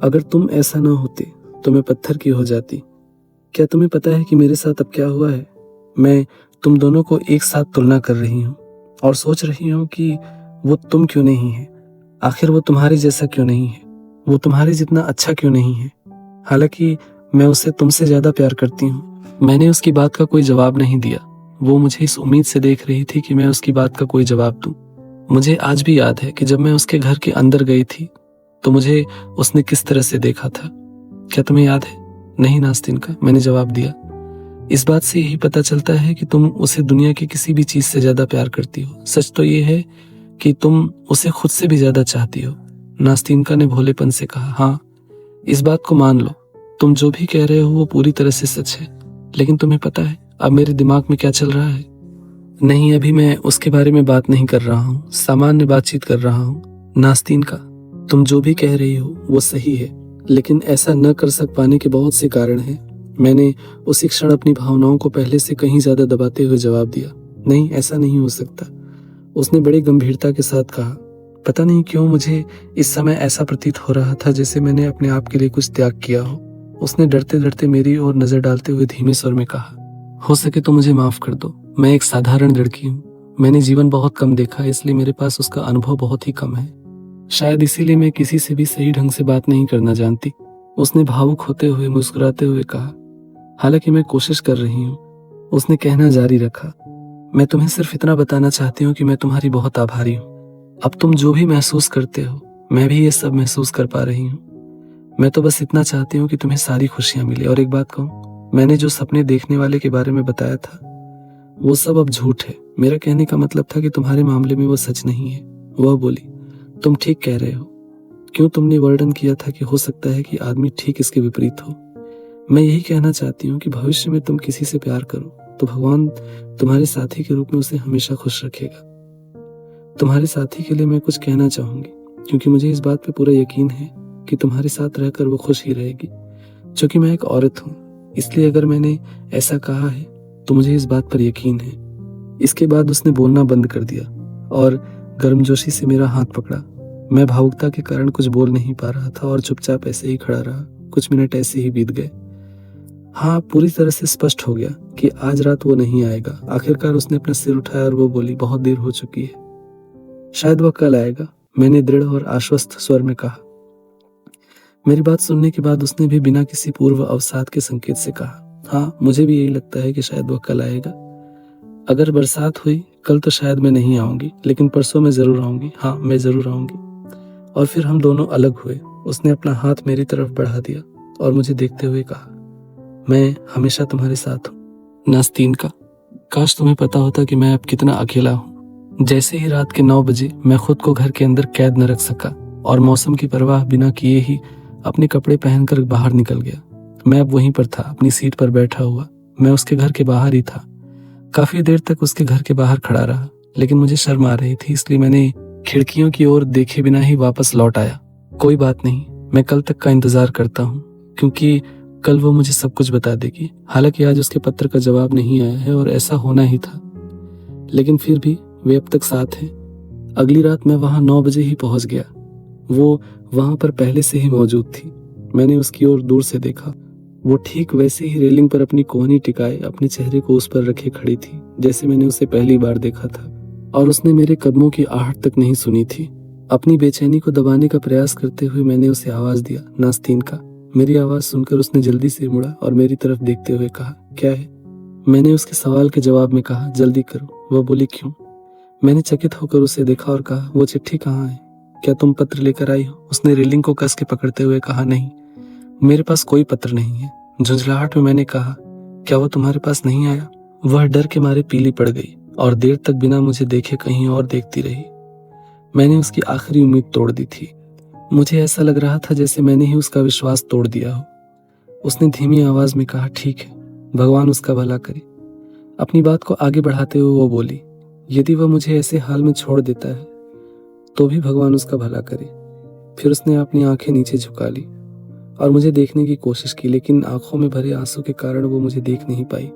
अगर तुम ऐसा ना होते तो मैं पत्थर की हो जाती। क्या तुम्हें पता है कि मेरे साथ अब क्या हुआ है? मैं तुम दोनों को एक साथ तुलना कर रही हूँ और सोच रही हूँ कि वो तुम क्यों नहीं है। आखिर वो तुम्हारे जैसा क्यों नहीं है, वो तुम्हारे जितना अच्छा क्यों नहीं है। हालांकि मैं उसे तुमसे ज्यादा प्यार करती हूँ। मैंने उसकी बात का कोई जवाब नहीं दिया। वो मुझे इस उम्मीद से देख रही थी कि मैं उसकी बात का कोई जवाब दूं। मुझे आज भी याद है कि जब मैं उसके घर के अंदर गई थी तो मुझे उसने किस तरह से देखा था। क्या तुम्हें याद है? नहीं नास्तिनका, मैंने जवाब दिया। इस बात से यही पता चलता है कि तुम उसे दुनिया की किसी भी चीज से ज्यादा प्यार करती हो। सच तो ये है कि तुम उसे खुद से भी ज्यादा चाहती हो। नास्तिनका ने भोलेपन से कहा, हाँ, इस बात को मान लो। तुम जो भी कह रहे हो वो पूरी तरह से सच है। लेकिन तुम्हें पता है अब मेरे दिमाग में क्या चल रहा है? नहीं, अभी मैं उसके बारे में बात नहीं कर रहा हूँ, सामान्य बातचीत कर रहा हूँ। नास्तिनका, तुम जो भी कह रही हो वो सही है, लेकिन ऐसा न कर सक पाने के बहुत से कारण हैं। मैंने उसी क्षण अपनी भावनाओं को पहले से कहीं ज्यादा दबाते हुए जवाब दिया, नहीं, ऐसा नहीं हो सकता। उसने बड़ी गंभीरता के साथ कहा। पता नहीं क्यों मुझे इस समय ऐसा प्रतीत हो रहा था जैसे मैंने अपने आप के लिए कुछ त्याग किया हो। उसने डरते डरते मेरी ओर नजर डालते हुए धीमे स्वर में कहा, हो सके तो मुझे माफ कर दो। मैं एक साधारण लड़की हूँ। मैंने जीवन बहुत कम देखा, इसलिए मेरे पास उसका अनुभव बहुत ही कम है। शायद इसीलिए मैं किसी से भी सही ढंग से बात नहीं करना जानती। उसने भावुक होते हुए मुस्कुराते हुए कहा, हालांकि मैं कोशिश कर रही हूँ। उसने कहना जारी रखा, मैं तुम्हें सिर्फ इतना बताना चाहती हूँ कि मैं तुम्हारी बहुत आभारी हूँ। अब तुम जो भी महसूस करते हो मैं भी ये सब महसूस कर पा रही हूँ। मैं तो बस इतना चाहती हूँ कि तुम्हें सारी खुशियां मिले। और एक बात कहूँ, मैंने जो सपने देखने वाले के बारे में बताया था वो सब अब झूठ है। मेरा कहने का मतलब था कि तुम्हारे मामले में वो सच नहीं है। वह बोली, तुम ठीक कह रहे हो। क्यों तुमने वर्णन किया था कि हो सकता है कि आदमी ठीक इसके विपरीत हो। मैं यही कहना चाहती हूँ कि भविष्य में तुम किसी से प्यार करो तो भगवान तुम्हारे साथी के रूप में उसे हमेशा खुश रखेगा। तुम्हारे साथी के लिए मैं कुछ कहना चाहूंगी, क्योंकि मुझे इस बात पे पूरा यकीन है कि तुम्हारे साथ रहकर वो खुश ही रहेगी। क्योंकि मैं एक औरत हूँ, इसलिए अगर मैंने ऐसा कहा है तो मुझे इस बात पर यकीन है। इसके बाद उसने बोलना बंद कर दिया और गर्मजोशी से मेरा हाथ पकड़ा। मैं भावुकता के कारण कुछ बोल नहीं पा रहा था और चुपचाप ऐसे ही खड़ा रहा। कुछ मिनट ऐसे ही बीत गए। हाँ, पूरी तरह से स्पष्ट हो गया कि आज रात वो नहीं आएगा। आखिरकार उसने अपना सिर उठाया और वो बोली, बहुत देर हो चुकी है, शायद वह कल आएगा। मैंने दृढ़ और आश्वस्त स्वर में कहा। मेरी बात सुनने के बाद उसने भी बिना किसी पूर्व अवसाद के संकेत से कहा, हाँ, मुझे भी यही लगता है कि शायद वह कल आएगा। अगर बरसात हुई कल तो शायद मैं नहीं आऊंगी, लेकिन परसों मैं जरूर आऊंगी। हाँ, मैं जरूर आऊंगी। और फिर हम दोनों अलग हुए। उसने अपना हाथ मेरी तरफ बढ़ा दिया और मुझे देखते हुए कहा, मैं हमेशा तुम्हारे साथ हूँ। नास्तिनका, काश तुम्हें पता होता कि मैं अब कितना अकेला हूँ। जैसे ही रात के 9 बजे मैं खुद को घर के अंदर कैद न रख सका और मौसम की परवाह बिना किए ही अपने कपड़े पहनकर बाहर निकल गया। मैं अब वहीं पर था, अपनी सीट पर बैठा हुआ। मैं उसके घर के बाहर ही था। काफी देर तक उसके घर के बाहर खड़ा रहा, लेकिन मुझे शर्म आ रही थी, इसलिए मैंने खिड़कियों की ओर देखे बिना ही वापस लौट आया। कोई बात नहीं, मैं कल तक का इंतजार करता हूँ, क्योंकि कल वो मुझे सब कुछ बता देगी। हालांकि आज उसके पत्र का जवाब नहीं आया है और ऐसा होना ही था, लेकिन फिर भी वे अब तक साथ हैं। अगली रात मैं वहां 9 बजे ही पहुंच गया। वो वहां पर पहले से ही मौजूद थी। मैंने उसकी ओर दूर से देखा। वो ठीक वैसे ही रेलिंग पर अपनी कोहनी टिकाए अपने चेहरे को उस पर रखे खड़ी थी जैसे मैंने उसे पहली बार देखा था, और उसने मेरे कदमों की आहट तक नहीं सुनी थी। अपनी बेचैनी को दबाने का प्रयास करते हुए मैंने उसे आवाज दिया, नास्तीन का। मेरी आवाज सुनकर उसने जल्दी से मुड़ा और मेरी तरफ देखते हुए कहा, क्या है? मैंने उसके सवाल के जवाब में कहा, जल्दी करो। वह बोली, क्यों? मैंने चकित होकर उसे देखा और कहा, वो चिट्ठी कहाँ है? क्या तुम पत्र लेकर आई हो? उसने रेलिंग को कस के पकड़ते हुए कहा, नहीं, मेरे पास कोई पत्र नहीं है। झुंझलाहट में मैंने कहा, क्या वो तुम्हारे पास नहीं आया? वह डर के मारे पीली पड़ गई और देर तक बिना मुझे देखे कहीं और देखती रही। मैंने उसकी आखिरी उम्मीद तोड़ दी थी। मुझे ऐसा लग रहा था जैसे मैंने ही उसका विश्वास तोड़ दिया हो। उसने धीमी आवाज में कहा, ठीक है, भगवान उसका भला करे। अपनी बात को आगे बढ़ाते हुए वो बोली, यदि वह मुझे ऐसे हाल में छोड़ देता है तो भी भगवान उसका भला करे। फिर उसने अपनी आंखें नीचे झुका ली और मुझे देखने की कोशिश की, लेकिन आंखों में भरे आंसू के कारण वो मुझे देख नहीं पाई।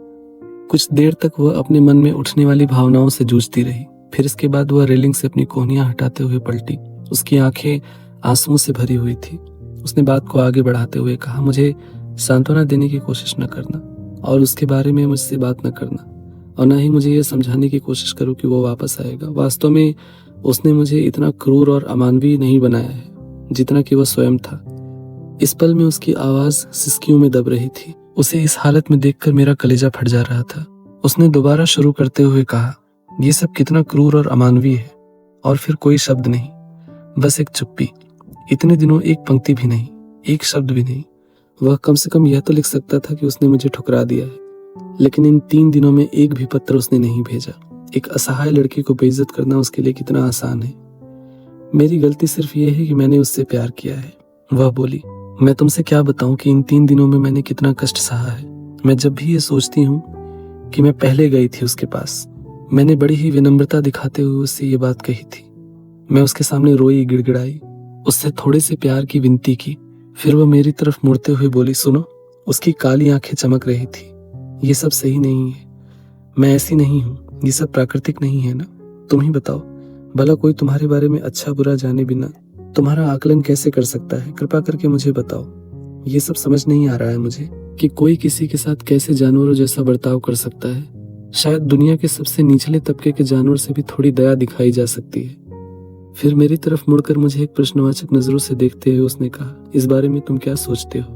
कुछ देर तक वह अपने मन में उठने वाली भावनाओं से जूझती रही। फिर इसके बाद वह रेलिंग से अपनी कोहनियां हटाते हुए पलटी। उसकी आंखें आंसुओं से भरी हुई थी। उसने बात को आगे बढ़ाते हुए कहा, मुझे सांत्वना देने की कोशिश न करना और उसके बारे में मुझसे बात न करना, और न ही मुझे यह समझाने की कोशिश करो कि वो वापस आएगा। वास्तव में उसने मुझे इतना क्रूर और अमानवीय नहीं बनाया है जितना कि वह स्वयं था। इस पल में उसकी आवाज सिसकियों में दब रही थी। उसे इस हालत में देखकर मेरा कलेजा फट जा रहा था। उसने दोबारा शुरू करते हुए कहा, यह सब कितना क्रूर और अमानवीय है। और फिर कोई शब्द नहीं, बस एक चुप्पी। इतने दिनों एक पंक्ति भी नहीं, एक शब्द भी नहीं। वह कम से कम यह तो लिख सकता था कि उसने मुझे ठुकरा दिया है, लेकिन इन 3 दिनों में एक भी पत्र उसने नहीं भेजा। एक असहाय लड़की को बेइज्जत करना उसके लिए कितना आसान है। मेरी गलती सिर्फ यह है कि मैंने उससे प्यार किया है। वह बोली, मैं तुमसे क्या बताऊं कि इन 3 दिनों में मैंने कितना कष्ट सहा है। मैं जब भी ये सोचती हूँ कि मैं पहले गई थी उसके पास, मैंने बड़ी ही विनम्रता दिखाते हुए उससे ये बात कही थी। मैं उसके सामने रोई, गिड़गिड़ाई, उससे थोड़े से प्यार की विनती की। फिर वह मेरी तरफ मुड़ते हुए बोली, सुनो। उसकी काली आंखें चमक रही थी। ये सब सही नहीं है, मैं ऐसी नहीं हूँ, ये सब प्राकृतिक नहीं है ना। तुम ही बताओ, भला कोई तुम्हारे बारे में अच्छा बुरा जाने बिना तुम्हारा आकलन कैसे कर सकता है? कृपा करके मुझे बताओ। ये सब समझ नहीं आ रहा है मुझे कि कोई किसी के साथ कैसे जानवरों जैसा बर्ताव कर सकता है। शायद दुनिया के सबसे निचले तबके के जानवर से भी थोड़ी दया दिखाई जा सकती है। फिर मेरी तरफ मुड़कर मुझे एक प्रश्नवाचक नजरों से देखते हुए उसने कहा, इस बारे में तुम क्या सोचते हो?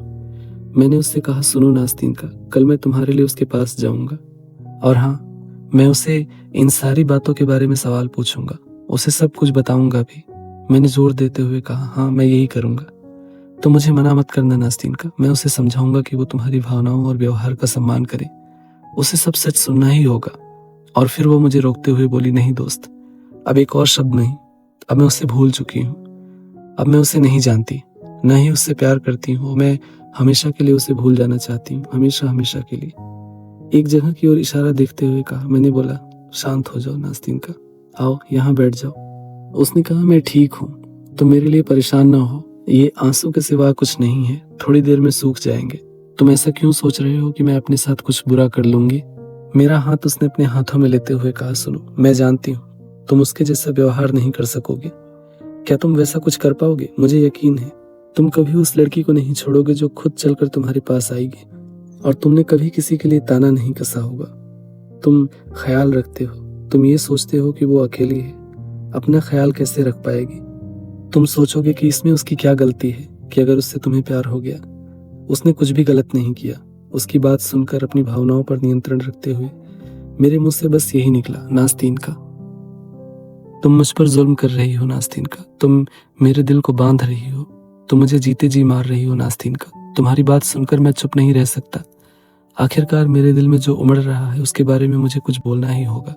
मैंने उससे कहा, सुनो नास्तीन का, कल मैं तुम्हारे लिए उसके पास जाऊंगा, और हाँ, मैं उसे इन सारी बातों के बारे में सवाल पूछूंगा, उसे सब कुछ बताऊंगा भी। मैंने जोर देते हुए कहा, हाँ, मैं यही करूंगा। तो मुझे मना मत करना नास्तीन का। मैं उसे समझाऊंगा कि वो तुम्हारी भावनाओं और व्यवहार का सम्मान करे। उसे सब सच सुनना ही होगा। और फिर वो मुझे रोकते हुए बोली, नहीं दोस्त, अब एक और शब्द नहीं। अब मैं उसे भूल चुकी हूँ। अब मैं उसे नहीं जानती, न ही उससे प्यार करती हूँ। मैं हमेशा के लिए उसे भूल जाना चाहती हूँ, हमेशा हमेशा के लिए। एक जगह की ओर इशारा देखते हुए कहा। मैंने बोला, शांत हो जाओ नास्तीन का, आओ यहाँ बैठ जाओ। उसने कहा, मैं ठीक हूँ, तुम मेरे लिए परेशान ना हो। ये आंसू के सिवा कुछ नहीं है, थोड़ी देर में सूख जाएंगे। तुम ऐसा क्यों सोच रहे हो कि मैं अपने साथ कुछ बुरा कर लूंगी? मेरा हाथ उसने अपने हाथों में लेते हुए कहा, सुनो, मैं जानती हूँ तुम उसके जैसा व्यवहार नहीं कर सकोगे। क्या तुम वैसा कुछ कर पाओगे? मुझे यकीन है तुम कभी उस लड़की को नहीं छोड़ोगे जो खुद चलकर तुम्हारे पास आएगी, और तुमने कभी किसी के लिए ताना नहीं कसा होगा। तुम ख्याल रखते हो, तुम ये सोचते हो कि वो अकेली है, अपना ख्याल कैसे रख पाएगी। तुम सोचोगे कि इसमें उसकी क्या गलती है कि अगर उससे तुम्हें प्यार हो गया। उसने कुछ भी गलत नहीं किया। उसकी बात सुनकर अपनी भावनाओं पर नियंत्रण रखते हुए मेरे मुंह से बस यही निकला, नास्तीन का, तुम मुझ पर जुल्म कर रही हो नास्तीन का। तुम मेरे दिल को बांध रही हो, तुम मुझे जीते जी मार रही हो नास्तीन का। तुम्हारी बात सुनकर मैं चुप नहीं रह सकता। आखिरकार मेरे दिल में जो उमड़ रहा है उसके बारे में मुझे कुछ बोलना ही होगा।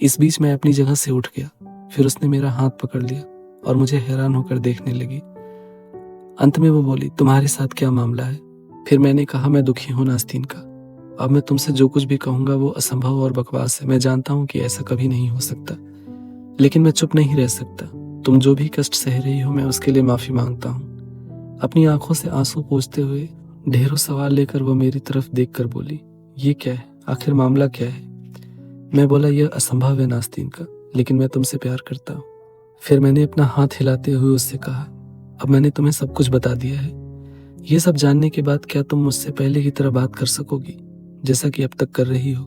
इस बीच मैं अपनी जगह से उठ गया। फिर उसने मेरा हाथ पकड़ लिया और मुझे हैरान होकर देखने लगी। अंत में वो बोली, तुम्हारे साथ क्या मामला है? फिर मैंने कहा, मैं दुखी हूं नास्तीन का। अब मैं तुमसे जो कुछ भी कहूंगा वो असंभव और बकवास है। मैं जानता हूं कि ऐसा कभी नहीं हो सकता, लेकिन मैं चुप नहीं रह सकता। तुम जो भी कष्ट सह रही हो, मैं उसके लिए माफी मांगता हूँ। अपनी आंखों से आंसू पोंछते हुए ढेरों सवाल लेकर वो मेरी तरफ देखकर बोली, ये क्या है? आखिर मामला क्या है? मैं बोला, यह असंभव है नास्तीन का, लेकिन मैं तुमसे प्यार करता हूँ। फिर मैंने अपना हाथ हिलाते हुए उससे कहा, अब मैंने तुम्हें सब कुछ बता दिया है। ये सब जानने के बाद क्या तुम मुझसे पहले की तरह बात कर सकोगी, जैसा कि अब तक कर रही हो?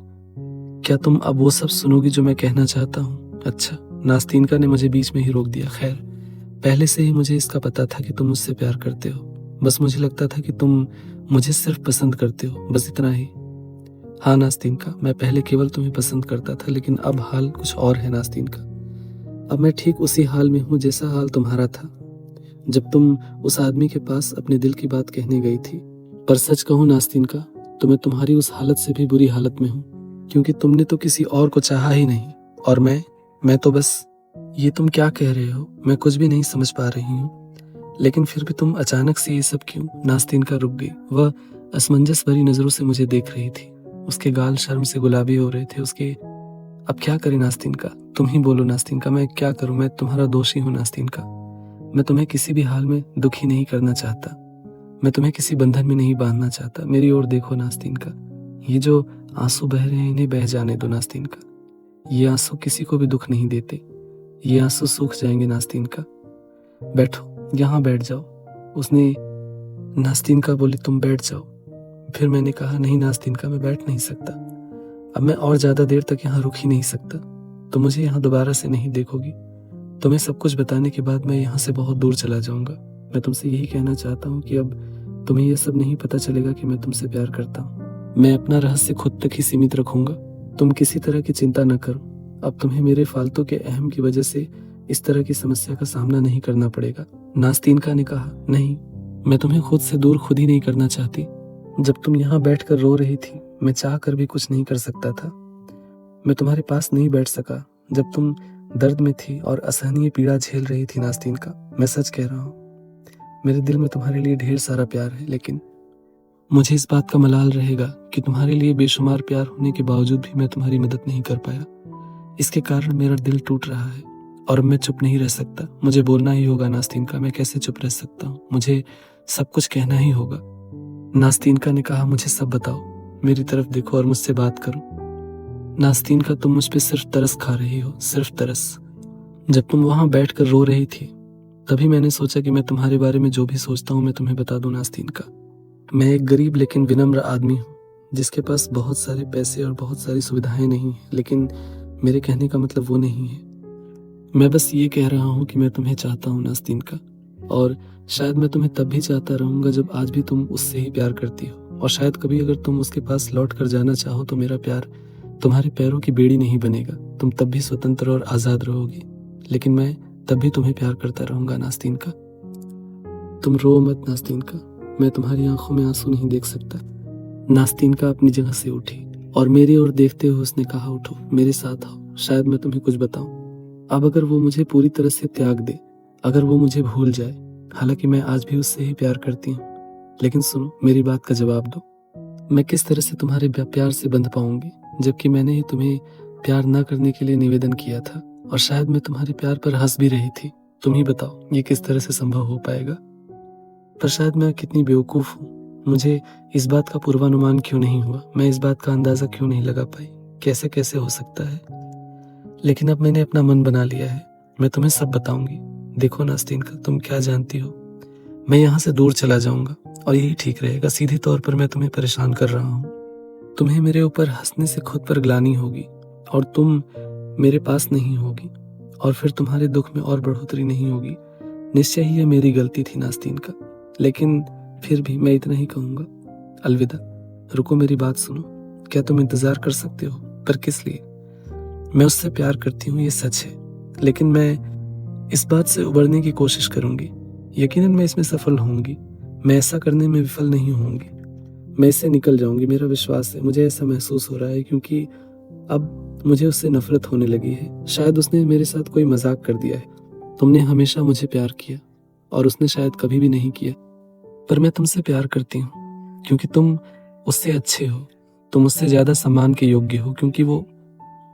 क्या तुम अब वो सब सुनोगी जो मैं कहना चाहता हूँ? अच्छा, नास्तीनका ने मुझे बीच में ही रोक दिया। खैर, पहले से ही मुझे इसका पता था कि तुम मुझसे प्यार करते हो। बस मुझे लगता था कि तुम मुझे सिर्फ पसंद करते हो, बस इतना ही। हाँ नास्तीनका, मैं पहले केवल तुम्हें पसंद करता था, लेकिन अब हाल कुछ और है नास्तीनका। अब मैं ठीक उसी हाल में हूँ जैसा हाल तुम्हारा था जब तुम उस आदमी के पास अपने दिल की बात कहने गई थी। पर सच कहूँ नास्तीनका, तो मैं तुम्हारी उस हालत से भी बुरी हालत में हूँ, क्योंकि तुमने तो किसी और को चाहा ही नहीं, और मैं तो बस। ये तुम क्या कह रहे हो? मैं कुछ भी नहीं समझ पा रही हूँ। लेकिन फिर भी तुम अचानक से ये सब क्यों? नास्तीनका रुक गई। वह असमंजस भरी नजरों से मुझे देख रही थी। उसके गाल शर्म से गुलाबी हो रहे थे। अब क्या करें नास्तीनका? तुम ही बोलो नास्तीनका, मैं क्या करूं? मैं तुम्हारा दोषी हूं नास्तीनका। मैं तुम्हें किसी भी हाल में दुखी नहीं करना चाहता। मैं तुम्हें किसी बंधन में नहीं बांधना चाहता। मेरी ओर देखो नास्तीनका। ये जो आंसू बह रहे हैं, इन्हें बह जाने दो नास्तीनका। ये आंसू किसी को भी दुख नहीं देते। ये आंसू सूख जाएंगे नास्तीनका। बैठो, यहाँ बैठ जाओ। उसने नास्तीनका बोली, तुम बैठ जाओ। फिर मैंने कहा, नहीं नास्तीनका, मैं बैठ नहीं सकता। अब मैं और ज्यादा देर तक यहाँ रुक ही नहीं सकता। तो मुझे यहाँ दोबारा से नहीं देखोगी। तुम्हें सब कुछ बताने के बाद मैं यहाँ से बहुत दूर चला जाऊंगा। मैं तुमसे यही कहना चाहता हूँ कि अब तुम्हें यह सब नहीं पता चलेगा कि मैं तुमसे प्यार करता हूँ। मैं अपना रहस्य खुद तक ही सीमित रखूंगा। तुम किसी तरह की चिंता न करो। अब तुम्हें मेरे फालतू के अहम की वजह से इस तरह की समस्या का सामना नहीं करना पड़ेगा। नास्तीनका ने कहा, नहीं, मैं तुम्हें खुद से दूर खुद ही नहीं करना चाहती। जब तुम यहाँ बैठकर रो रही थी, मैं चाह कर भी कुछ नहीं कर सकता था। मैं तुम्हारे पास नहीं बैठ सका जब तुम दर्द में थी और असहनीय पीड़ा झेल रही थी नास्तीनका। मैं सच कह रहा हूँ, मेरे दिल में तुम्हारे लिए ढेर सारा प्यार है, लेकिन मुझे इस बात का मलाल रहेगा कि तुम्हारे लिए बेशुमार प्यार होने के बावजूद भी मैं तुम्हारी मदद नहीं कर पाया। इसके कारण मेरा दिल टूट रहा है और मैं चुप नहीं रह सकता। मुझे बोलना ही होगा नास्तीनका। मैं कैसे चुप रह सकता हूँ? मुझे सब कुछ कहना ही होगा। नास्तीनका ने कहा, मुझे सब बताओ। मेरी तरफ देखो और मुझसे बात करो। नास्तीनका, तुम मुझ पे सिर्फ तरस खा रही हो, सिर्फ तरस। जब तुम वहां बैठकर रो रही थी, तभी मैंने सोचा कि मैं तुम्हारे बारे में जो भी सोचता हूँ मैं तुम्हें बता दूं नास्तीनका। मैं एक गरीब लेकिन विनम्र आदमी हूँ, जिसके पास बहुत सारे पैसे और बहुत सारी सुविधाएं नहीं है। लेकिन मेरे कहने का मतलब वो नहीं है। मैं बस ये कह रहा हूँ कि मैं तुम्हें चाहता हूँ नास्तीनका, और शायद मैं तुम्हें तब भी चाहता रहूंगा जब आज भी तुम उससे ही प्यार करती हो। और शायद कभी अगर तुम उसके पास लौट कर जाना चाहो तो मेरा प्यार तुम्हारे पैरों की बेड़ी नहीं बनेगा। तुम तब भी स्वतंत्र और आजाद रहोगी, लेकिन मैं तब भी तुम्हें प्यार करता रहूंगा नास्तीनका। तुम रो मत नास्तीनका, मैं तुम्हारी आंखों में आंसू नहीं देख सकता। नास्तीनका अपनी जगह से उठी और मेरी ओर देखते हुए उसने कहा, उठो, मेरे साथ आओ, शायद मैं तुम्हें कुछ बताऊं। अब अगर वो मुझे पूरी तरह से त्याग दे, अगर वो मुझे भूल जाए, हालांकि मैं आज भी उससे ही प्यार करती हूँ, लेकिन सुनो, मेरी बात का जवाब दो। मैं किस तरह से तुम्हारे प्यार से बंध पाऊंगी, जबकि मैंने ही तुम्हें प्यार न करने के लिए निवेदन किया था, और शायद मैं तुम्हारे प्यार पर हंस भी रही थी। तुम ही बताओ, ये किस तरह से संभव हो पाएगा? पर शायद मैं कितनी बेवकूफ हूँ। मुझे इस बात का पूर्वानुमान क्यों नहीं हुआ? मैं इस बात का अंदाजा क्यों नहीं लगा पाई? कैसे कैसे हो सकता है? लेकिन अब मैंने अपना मन बना लिया है। मैं तुम्हें सब बताऊंगी। देखो नास्तीनका, तुम क्या जानती हो, मैं यहाँ से दूर चला जाऊंगा और यही ठीक रहेगा। सीधे तौर पर मैं तुम्हें परेशान कर रहा हूँ। तुम्हें मेरे ऊपर हंसने से खुद पर ग्लानि होगी और तुम मेरे पास नहीं होगी, और फिर तुम्हारे दुख में और बढ़ोतरी नहीं होगी। निश्चय ही यह मेरी गलती थी नास्तीनका, लेकिन फिर भी मैं इतना ही कहूंगा, अलविदा। रुको, मेरी बात सुनो। क्या तुम इंतजार कर सकते हो? पर किस लिए? मैं उससे प्यार करती हूँ, ये सच है, लेकिन मैं इस बात से उबरने की कोशिश करूंगी। यकीनन मैं इसमें सफल होंगी। मैं ऐसा करने में विफल नहीं होंगी। मैं इससे निकल जाऊंगी, मेरा विश्वास है। मुझे ऐसा महसूस हो रहा है क्योंकि अब मुझे उससे नफरत होने लगी है। शायद उसने मेरे साथ कोई मजाक कर दिया है। तुमने हमेशा मुझे प्यार किया और उसने शायद कभी भी नहीं किया, पर मैं तुमसे प्यार करती हूँ क्योंकि तुम उससे अच्छे हो। तुम उससे ज्यादा सम्मान के योग्य हो, क्योंकि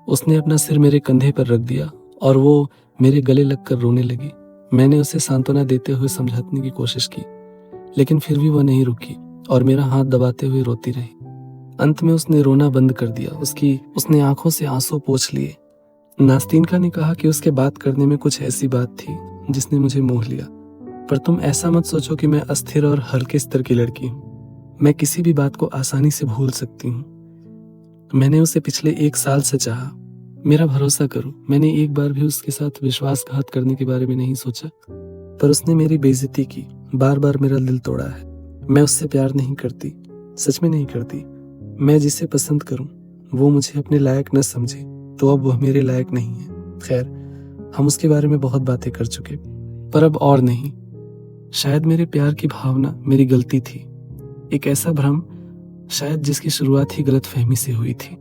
उसने अपना सिर मेरे कंधे पर रख दिया और वो मेरे गले लगकर रोने लगी। मैंने उसे सांत्वना देते हुए समझाने की कोशिश की, लेकिन फिर भी वह नहीं रुकी और मेरा हाथ दबाते हुए रोती रही। अंत में उसने रोना बंद कर दिया। उसने आंखों से आंसू पोंछ लिए नास्तीनका ने कहा कि उसके बात करने में कुछ ऐसी बात थी जिसने मुझे मोह लिया। पर तुम ऐसा मत सोचो कि मैं अस्थिर और हल्के स्तर की लड़की हूँ। मैं किसी भी बात को आसानी से भूल सकती हूँ। मैंने उसे पिछले 1 साल से चाहा। मेरा भरोसा करो, मैंने एक बार भी उसके साथ विश्वासघात करने के बारे में नहीं सोचा। पर उसने मेरी बेइज्जती की, बार बार मेरा दिल तोड़ा है। मैं उससे प्यार नहीं करती, सच में नहीं करती। मैं जिसे पसंद करूं वो मुझे अपने लायक न समझे तो अब वह मेरे लायक नहीं है। खैर, हम उसके बारे में बहुत बातें कर चुके, पर अब और नहीं। शायद मेरे प्यार की भावना मेरी गलती थी, एक ऐसा भ्रम शायद जिसकी शुरुआत ही गलतफहमी से हुई थी।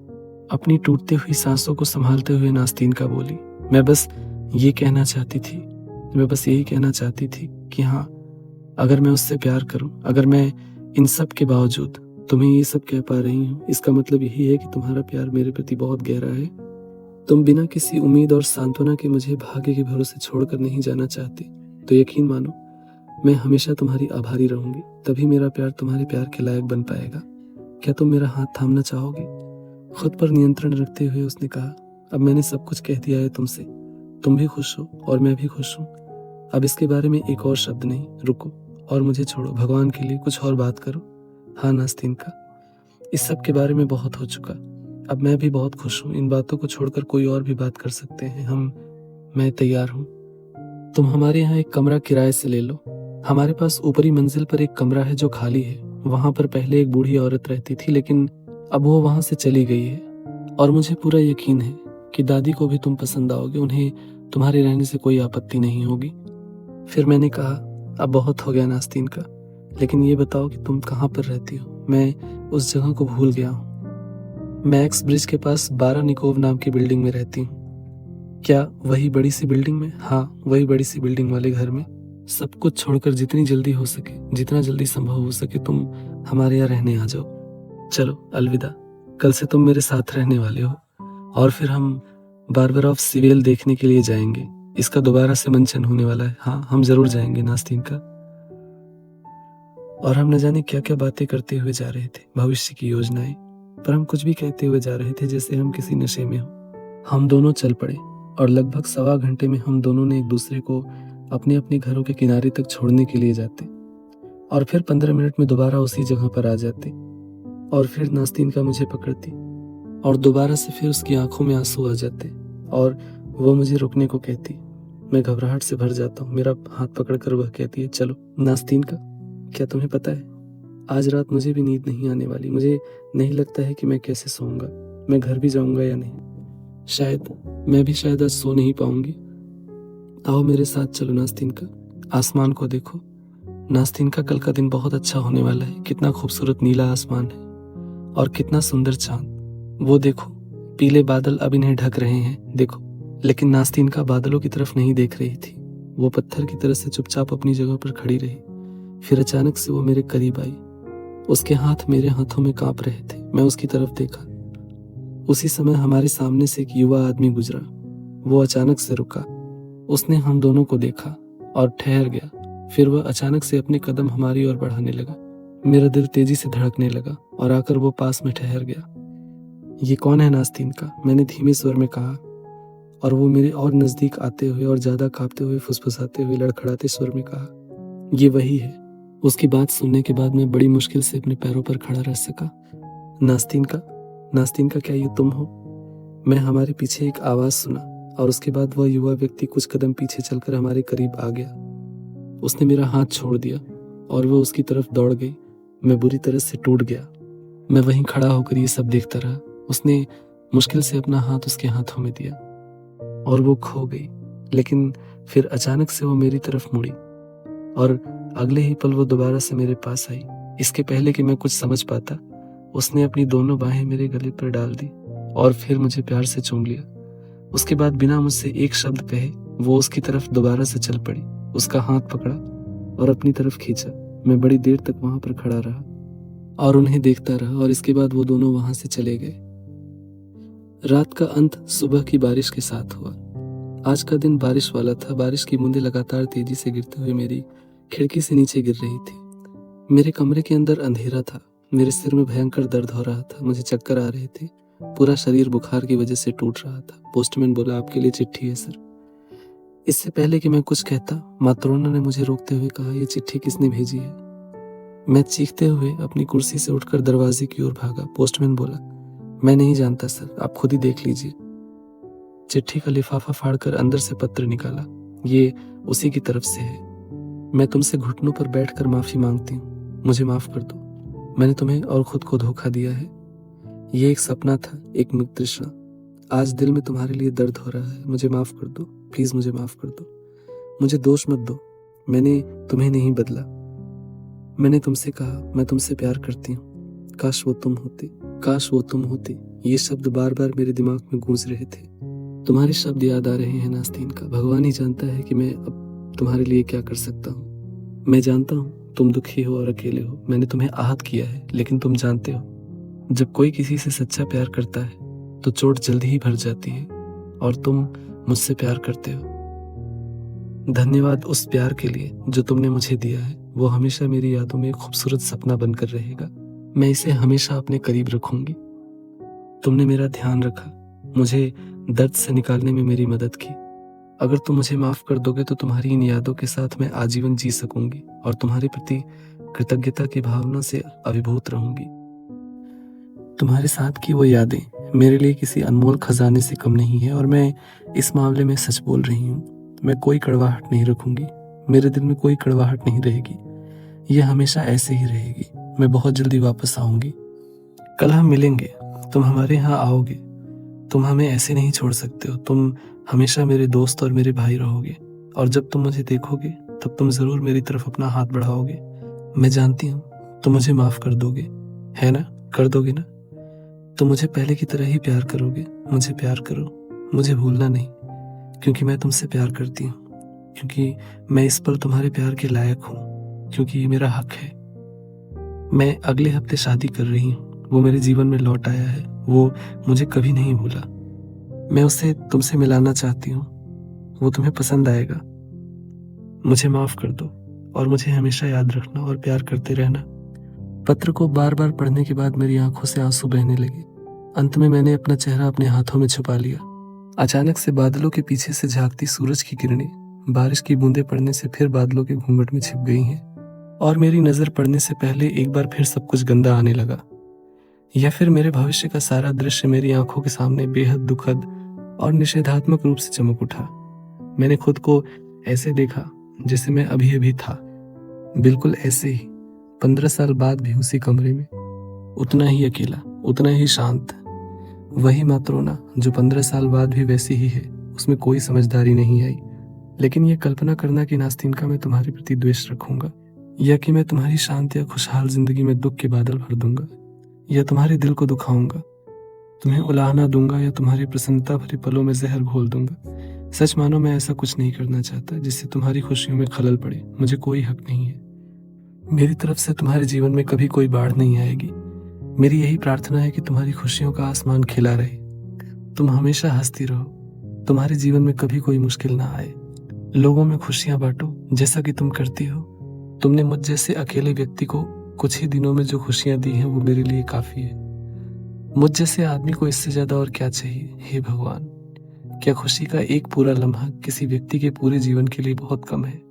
अपनी टूटती हुई सांसों को संभालते हुए नास्तीनका बोली, मैं बस यही कहना चाहती थी कि हाँ, अगर मैं उससे प्यार करूं, अगर मैं इन सब के बावजूद तुम्हें ये सब कह पा रही हूँ, इसका मतलब यही है कि तुम्हारा प्यार मेरे प्रति बहुत गहरा है। तुम बिना किसी उम्मीद और सांत्वना के मुझे भाग्य के भरोसे छोड़कर नहीं जाना चाहते। तो यकीन मानो, मैं हमेशा तुम्हारी आभारी रहूंगी। तभी मेरा प्यार तुम्हारे प्यार के लायक बन पाएगा। क्या तुम मेरा हाथ थामना चाहोगे? खुद पर नियंत्रण रखते हुए उसने कहा, अब मैंने सब कुछ कह दिया है तुमसे। तुम भी खुश हो और मैं भी खुश हूँ। अब इसके बारे में एक और शब्द नहीं। रुको और मुझे छोड़ो। भगवान के लिए कुछ और बात करो। हाँ नास्तीनका, इस सब के बारे में बहुत हो चुका। अब मैं भी बहुत खुश हूँ। इन बातों को छोड़कर कोई और भी बात कर सकते हैं मैं तैयार हूँ। तुम हमारे यहाँ एक कमरा किराए से ले लो। हमारे पास ऊपरी मंजिल पर एक कमरा है जो खाली है। वहां पर पहले एक बूढ़ी औरत रहती थी, लेकिन अब वो वहां से चली गई है। और मुझे पूरा यकीन है कि दादी को भी तुम पसंद आओगे। उन्हें तुम्हारे रहने से कोई आपत्ति नहीं होगी। फिर मैंने कहा, अब बहुत हो गया नास्तीनका, लेकिन ये बताओ कि तुम कहाँ पर रहती हो? मैं उस जगह को भूल गया हूँ। मैं एक्स ब्रिज के पास बारानिकोव नाम की बिल्डिंग में रहती हूँ। क्या वही बड़ी सी बिल्डिंग में? हाँ, वही बड़ी सी बिल्डिंग वाले घर में। सब कुछ छोड़कर जितनी जल्दी हो सके, जितना जल्दी संभव हो सके तुम हमारे यहाँ रहने आ जाओ। चलो अलविदा। कल से तुम मेरे साथ रहने वाले हो और फिर हम बार्बरॉफ सिविल देखने के लिए जाएंगे। इसका दोबारा से मंचन होने वाला है। हाँ, हम जरूर जाएंगे नास्तीनका। और हम न जाने क्या क्या बातें करते हुए जा रहे थे, भविष्य की योजनाएं। पर हम कुछ भी कहते हुए जा रहे थे जैसे हम किसी नशे में हो। हम दोनों चल पड़े और लगभग 1.25 घंटे में हम दोनों ने एक दूसरे को अपने अपने घरों के किनारे तक छोड़ने के लिए जाते और फिर 15 मिनट में दोबारा उसी जगह पर आ जाते। और फिर नास्तीनका मुझे पकड़ती और दोबारा से फिर उसकी आंखों में आंसू आ जाते और वो मुझे रुकने को कहती। मैं घबराहट से भर जाता हूँ। मेरा हाथ पकड़कर वह कहती है, चलो। नास्तीनका, क्या तुम्हें पता है, आज रात मुझे भी नींद नहीं आने वाली। मुझे नहीं लगता है कि मैं कैसे सोऊंगा। मैं घर भी जाऊंगा या नहीं। मैं भी शायद आज सो नहीं पाऊंगी। आओ मेरे साथ चलो नास्तीनका, आसमान को देखो। नास्तीनका, कल का दिन बहुत अच्छा होने वाला है। कितना खूबसूरत नीला आसमान है और कितना सुंदर चांद। वो देखो, पीले बादल अब इन्हें ढक रहे हैं, देखो। लेकिन नास्तीनका बादलों की तरफ नहीं देख रही थी। वो पत्थर की तरह से चुपचाप अपनी जगह पर खड़ी रही। फिर अचानक से वो मेरे करीब आई। उसके हाथ मेरे हाथों में कांप रहे थे। मैं उसकी तरफ देखा। उसी समय हमारे सामने से एक युवा आदमी गुजरा। वो अचानक से रुका। उसने हम दोनों को देखा और ठहर गया। फिर वह अचानक से अपने कदम हमारी ओर बढ़ाने लगा। मेरा दिल तेजी से धड़कने लगा और आकर वो पास में ठहर गया। ये कौन है नास्तीनका? मैंने धीमे स्वर में कहा और वो मेरे और नजदीक आते हुए और ज्यादा कांपते हुए, फुसफुसाते हुए, लड़खड़ाते स्वर में कहा, ये वही है। उसकी बात सुनने के बाद मैं बड़ी मुश्किल से अपने पैरों पर खड़ा रह सका। नास्तीनका, नास्तीनका, क्या ये तुम हो? मैं हमारे पीछे एक आवाज सुना और उसके बाद वह युवा व्यक्ति कुछ कदम पीछे चलकर हमारे करीब आ गया। उसने मेरा हाथ छोड़ दिया और वो उसकी तरफ दौड़ गई। मैं बुरी तरह से टूट गया। मैं वहीं खड़ा होकर ये सब देखता रहा। उसने मुश्किल से अपना हाथ उसके हाथों में दिया और वो खो गई। लेकिन फिर अचानक से वो मेरी तरफ मुड़ी और अगले ही पल वो दोबारा से मेरे पास आई। इसके पहले कि मैं कुछ समझ पाता, उसने अपनी दोनों बाहें मेरे गले पर डाल दी और फिर मुझे प्यार से चूम लिया। उसके बाद बिना मुझसे एक शब्द कहे वो उसकी तरफ दोबारा से चल पड़ी, उसका हाथ पकड़ा और अपनी तरफ खींचा। मैं बड़ी देर तक वहां पर खड़ा रहा और उन्हें देखता रहा और इसके बाद वो दोनों वहां से चले गए। रात का अंत सुबह की बारिश के साथ हुआ। आज का दिन बारिश वाला था। बारिश की बूंदें लगातार तेजी से गिरते हुए मेरी खिड़की से नीचे गिर रही थी। मेरे कमरे के अंदर अंधेरा था। मेरे सिर में भयंकर दर्द हो रहा था। मुझे चक्कर आ रहे थे पूरा शरीर बुखार की वजह से टूट रहा था। पोस्टमैन बोला, आपके लिए चिट्ठी है सर। इससे पहले कि मैं कुछ कहता, मात्रोना ने मुझे रोकते हुए कहा, ये चिट्ठी किसने भेजी है? मैं चीखते हुए अपनी कुर्सी से उठकर दरवाजे की ओर भागा। पोस्टमैन बोला, मैं नहीं जानता सर, आप खुद ही देख लीजिए। चिट्ठी का लिफाफा फाड़कर अंदर से पत्र निकाला। ये उसी की तरफ से है। मैं तुमसे घुटनों पर बैठकर माफी मांगती हूँ, मुझे माफ कर दो। मैंने तुम्हें और खुद को धोखा दिया है। ये एक सपना था, एक मृत तृष्णा। आज दिल में तुम्हारे लिए दर्द हो रहा है, मुझे माफ कर दो, प्लीज मुझे माफ कर दो। मुझे दोष मत दो, मैंने तुम्हें नहीं बदला। मैंने तुमसे कहा, मैं तुमसे प्यार करती हूँ, काश वो तुम होते, काश वो तुम होते। ये शब्द बार बार मेरे दिमाग में गूंज रहे थे। तुम्हारे शब्द याद आ रहे हैं नास्तीन का। भगवान ही जानता है कि मैं अब तुम्हारे लिए क्या कर सकता हूँ। मैं जानता हूँ तुम दुखी हो और अकेले हो। मैंने तुम्हें आहत किया है, लेकिन तुम जानते हो, जब कोई किसी से सच्चा प्यार करता है तो चोट जल्दी ही भर जाती है। और तुम मुझसे प्यार करते हो। धन्यवाद उस प्यार के लिए जो तुमने मुझे दिया है। वो हमेशा मेरी यादों में एक खूबसूरत सपना बनकर रहेगा। मैं इसे हमेशा अपने करीब रखूंगी। तुमने मेरा ध्यान रखा, मुझे दर्द से निकालने में मेरी मदद की। अगर तुम मुझे माफ कर दोगे तो तुम्हारी इन यादों के साथ मैं आजीवन जी सकूंगी और तुम्हारे प्रति कृतज्ञता की भावना से अभिभूत रहूंगी। तुम्हारे साथ की वो यादें मेरे लिए किसी अनमोल खजाने से कम नहीं है और मैं इस मामले में सच बोल रही हूँ। मैं कोई कड़वाहट नहीं रखूंगी, मेरे दिल में कोई कड़वाहट नहीं रहेगी। यह हमेशा ऐसे ही रहेगी। मैं बहुत जल्दी वापस आऊंगी। कल हम मिलेंगे, तुम हमारे यहाँ आओगे। तुम हमें ऐसे नहीं छोड़ सकते हो। तुम हमेशा मेरे दोस्त और मेरे भाई रहोगे और जब तुम मुझे देखोगे तब तुम जरूर मेरी तरफ अपना हाथ बढ़ाओगे। मैं जानती हूँ तुम मुझे माफ कर दोगे, है ना? कर दोगे ना? तुम मुझे पहले की तरह ही प्यार करोगे। मुझे प्यार करो, मुझे भूलना नहीं, क्योंकि मैं तुमसे प्यार करती हूँ, क्योंकि मैं इस पल तुम्हारे प्यार के लायक हूँ, क्योंकि ये मेरा हक है। मैं अगले हफ्ते शादी कर रही हूँ। वो मेरे जीवन में लौट आया है। वो मुझे कभी नहीं भूला। मैं उसे तुमसे मिलाना चाहती हूँ। वो तुम्हें पसंद आएगा। मुझे माफ कर दो और मुझे हमेशा याद रखना और प्यार करते रहना। पत्र को बार बार पढ़ने के बाद मेरी आंखों से आंसू बहने लगे। अंत में मैंने अपना चेहरा अपने हाथों में छुपा लिया। अचानक से बादलों के पीछे से झांकती सूरज की किरणें बारिश की बूंदें पड़ने से फिर बादलों के घूंघट में छिप गई हैं और मेरी नजर पड़ने से पहले एक बार फिर सब कुछ गंदा आने लगा। या फिर मेरे भविष्य का सारा दृश्य मेरी आंखों के सामने बेहद दुखद और निषेधात्मक रूप से चमक उठा। मैंने खुद को ऐसे देखा जैसे मैं अभी अभी था, बिल्कुल ऐसे ही, 15 साल बाद भी उसी कमरे में, उतना ही अकेला, उतना ही शांत। वही मात्रोना जो 15 साल बाद भी वैसी ही है। उसमें कोई समझदारी नहीं आई। लेकिन यह कल्पना करना कि नास्तीन का मैं तुम्हारे प्रति द्वेष रखूंगा, या कि मैं तुम्हारी शांत या खुशहाल जिंदगी में दुख के बादल भर दूंगा, या तुम्हारे दिल को दुखाऊंगा, तुम्हें उलाहना दूंगा, या तुम्हारी प्रसन्नता भरे पलों में जहर घोल दूंगा। सच मानो मैं ऐसा कुछ नहीं करना चाहता जिससे तुम्हारी खुशियों में खलल पड़े। मुझे कोई हक नहीं है। मेरी तरफ से तुम्हारे जीवन में कभी कोई बाढ़ नहीं आएगी। मेरी यही प्रार्थना है कि तुम्हारी खुशियों का आसमान खिला रहे, तुम हमेशा हंसती रहो, तुम्हारे जीवन में कभी कोई मुश्किल ना आए। लोगों में खुशियां बांटो जैसा कि तुम करती हो। तुमने मुझ जैसे अकेले व्यक्ति को कुछ ही दिनों में जो खुशियां दी हैं वो मेरे लिए काफी है। मुझ जैसे आदमी को इससे ज्यादा और क्या चाहिए? हे भगवान, क्या खुशी का एक पूरा लम्हा किसी व्यक्ति के पूरे जीवन के लिए बहुत कम है?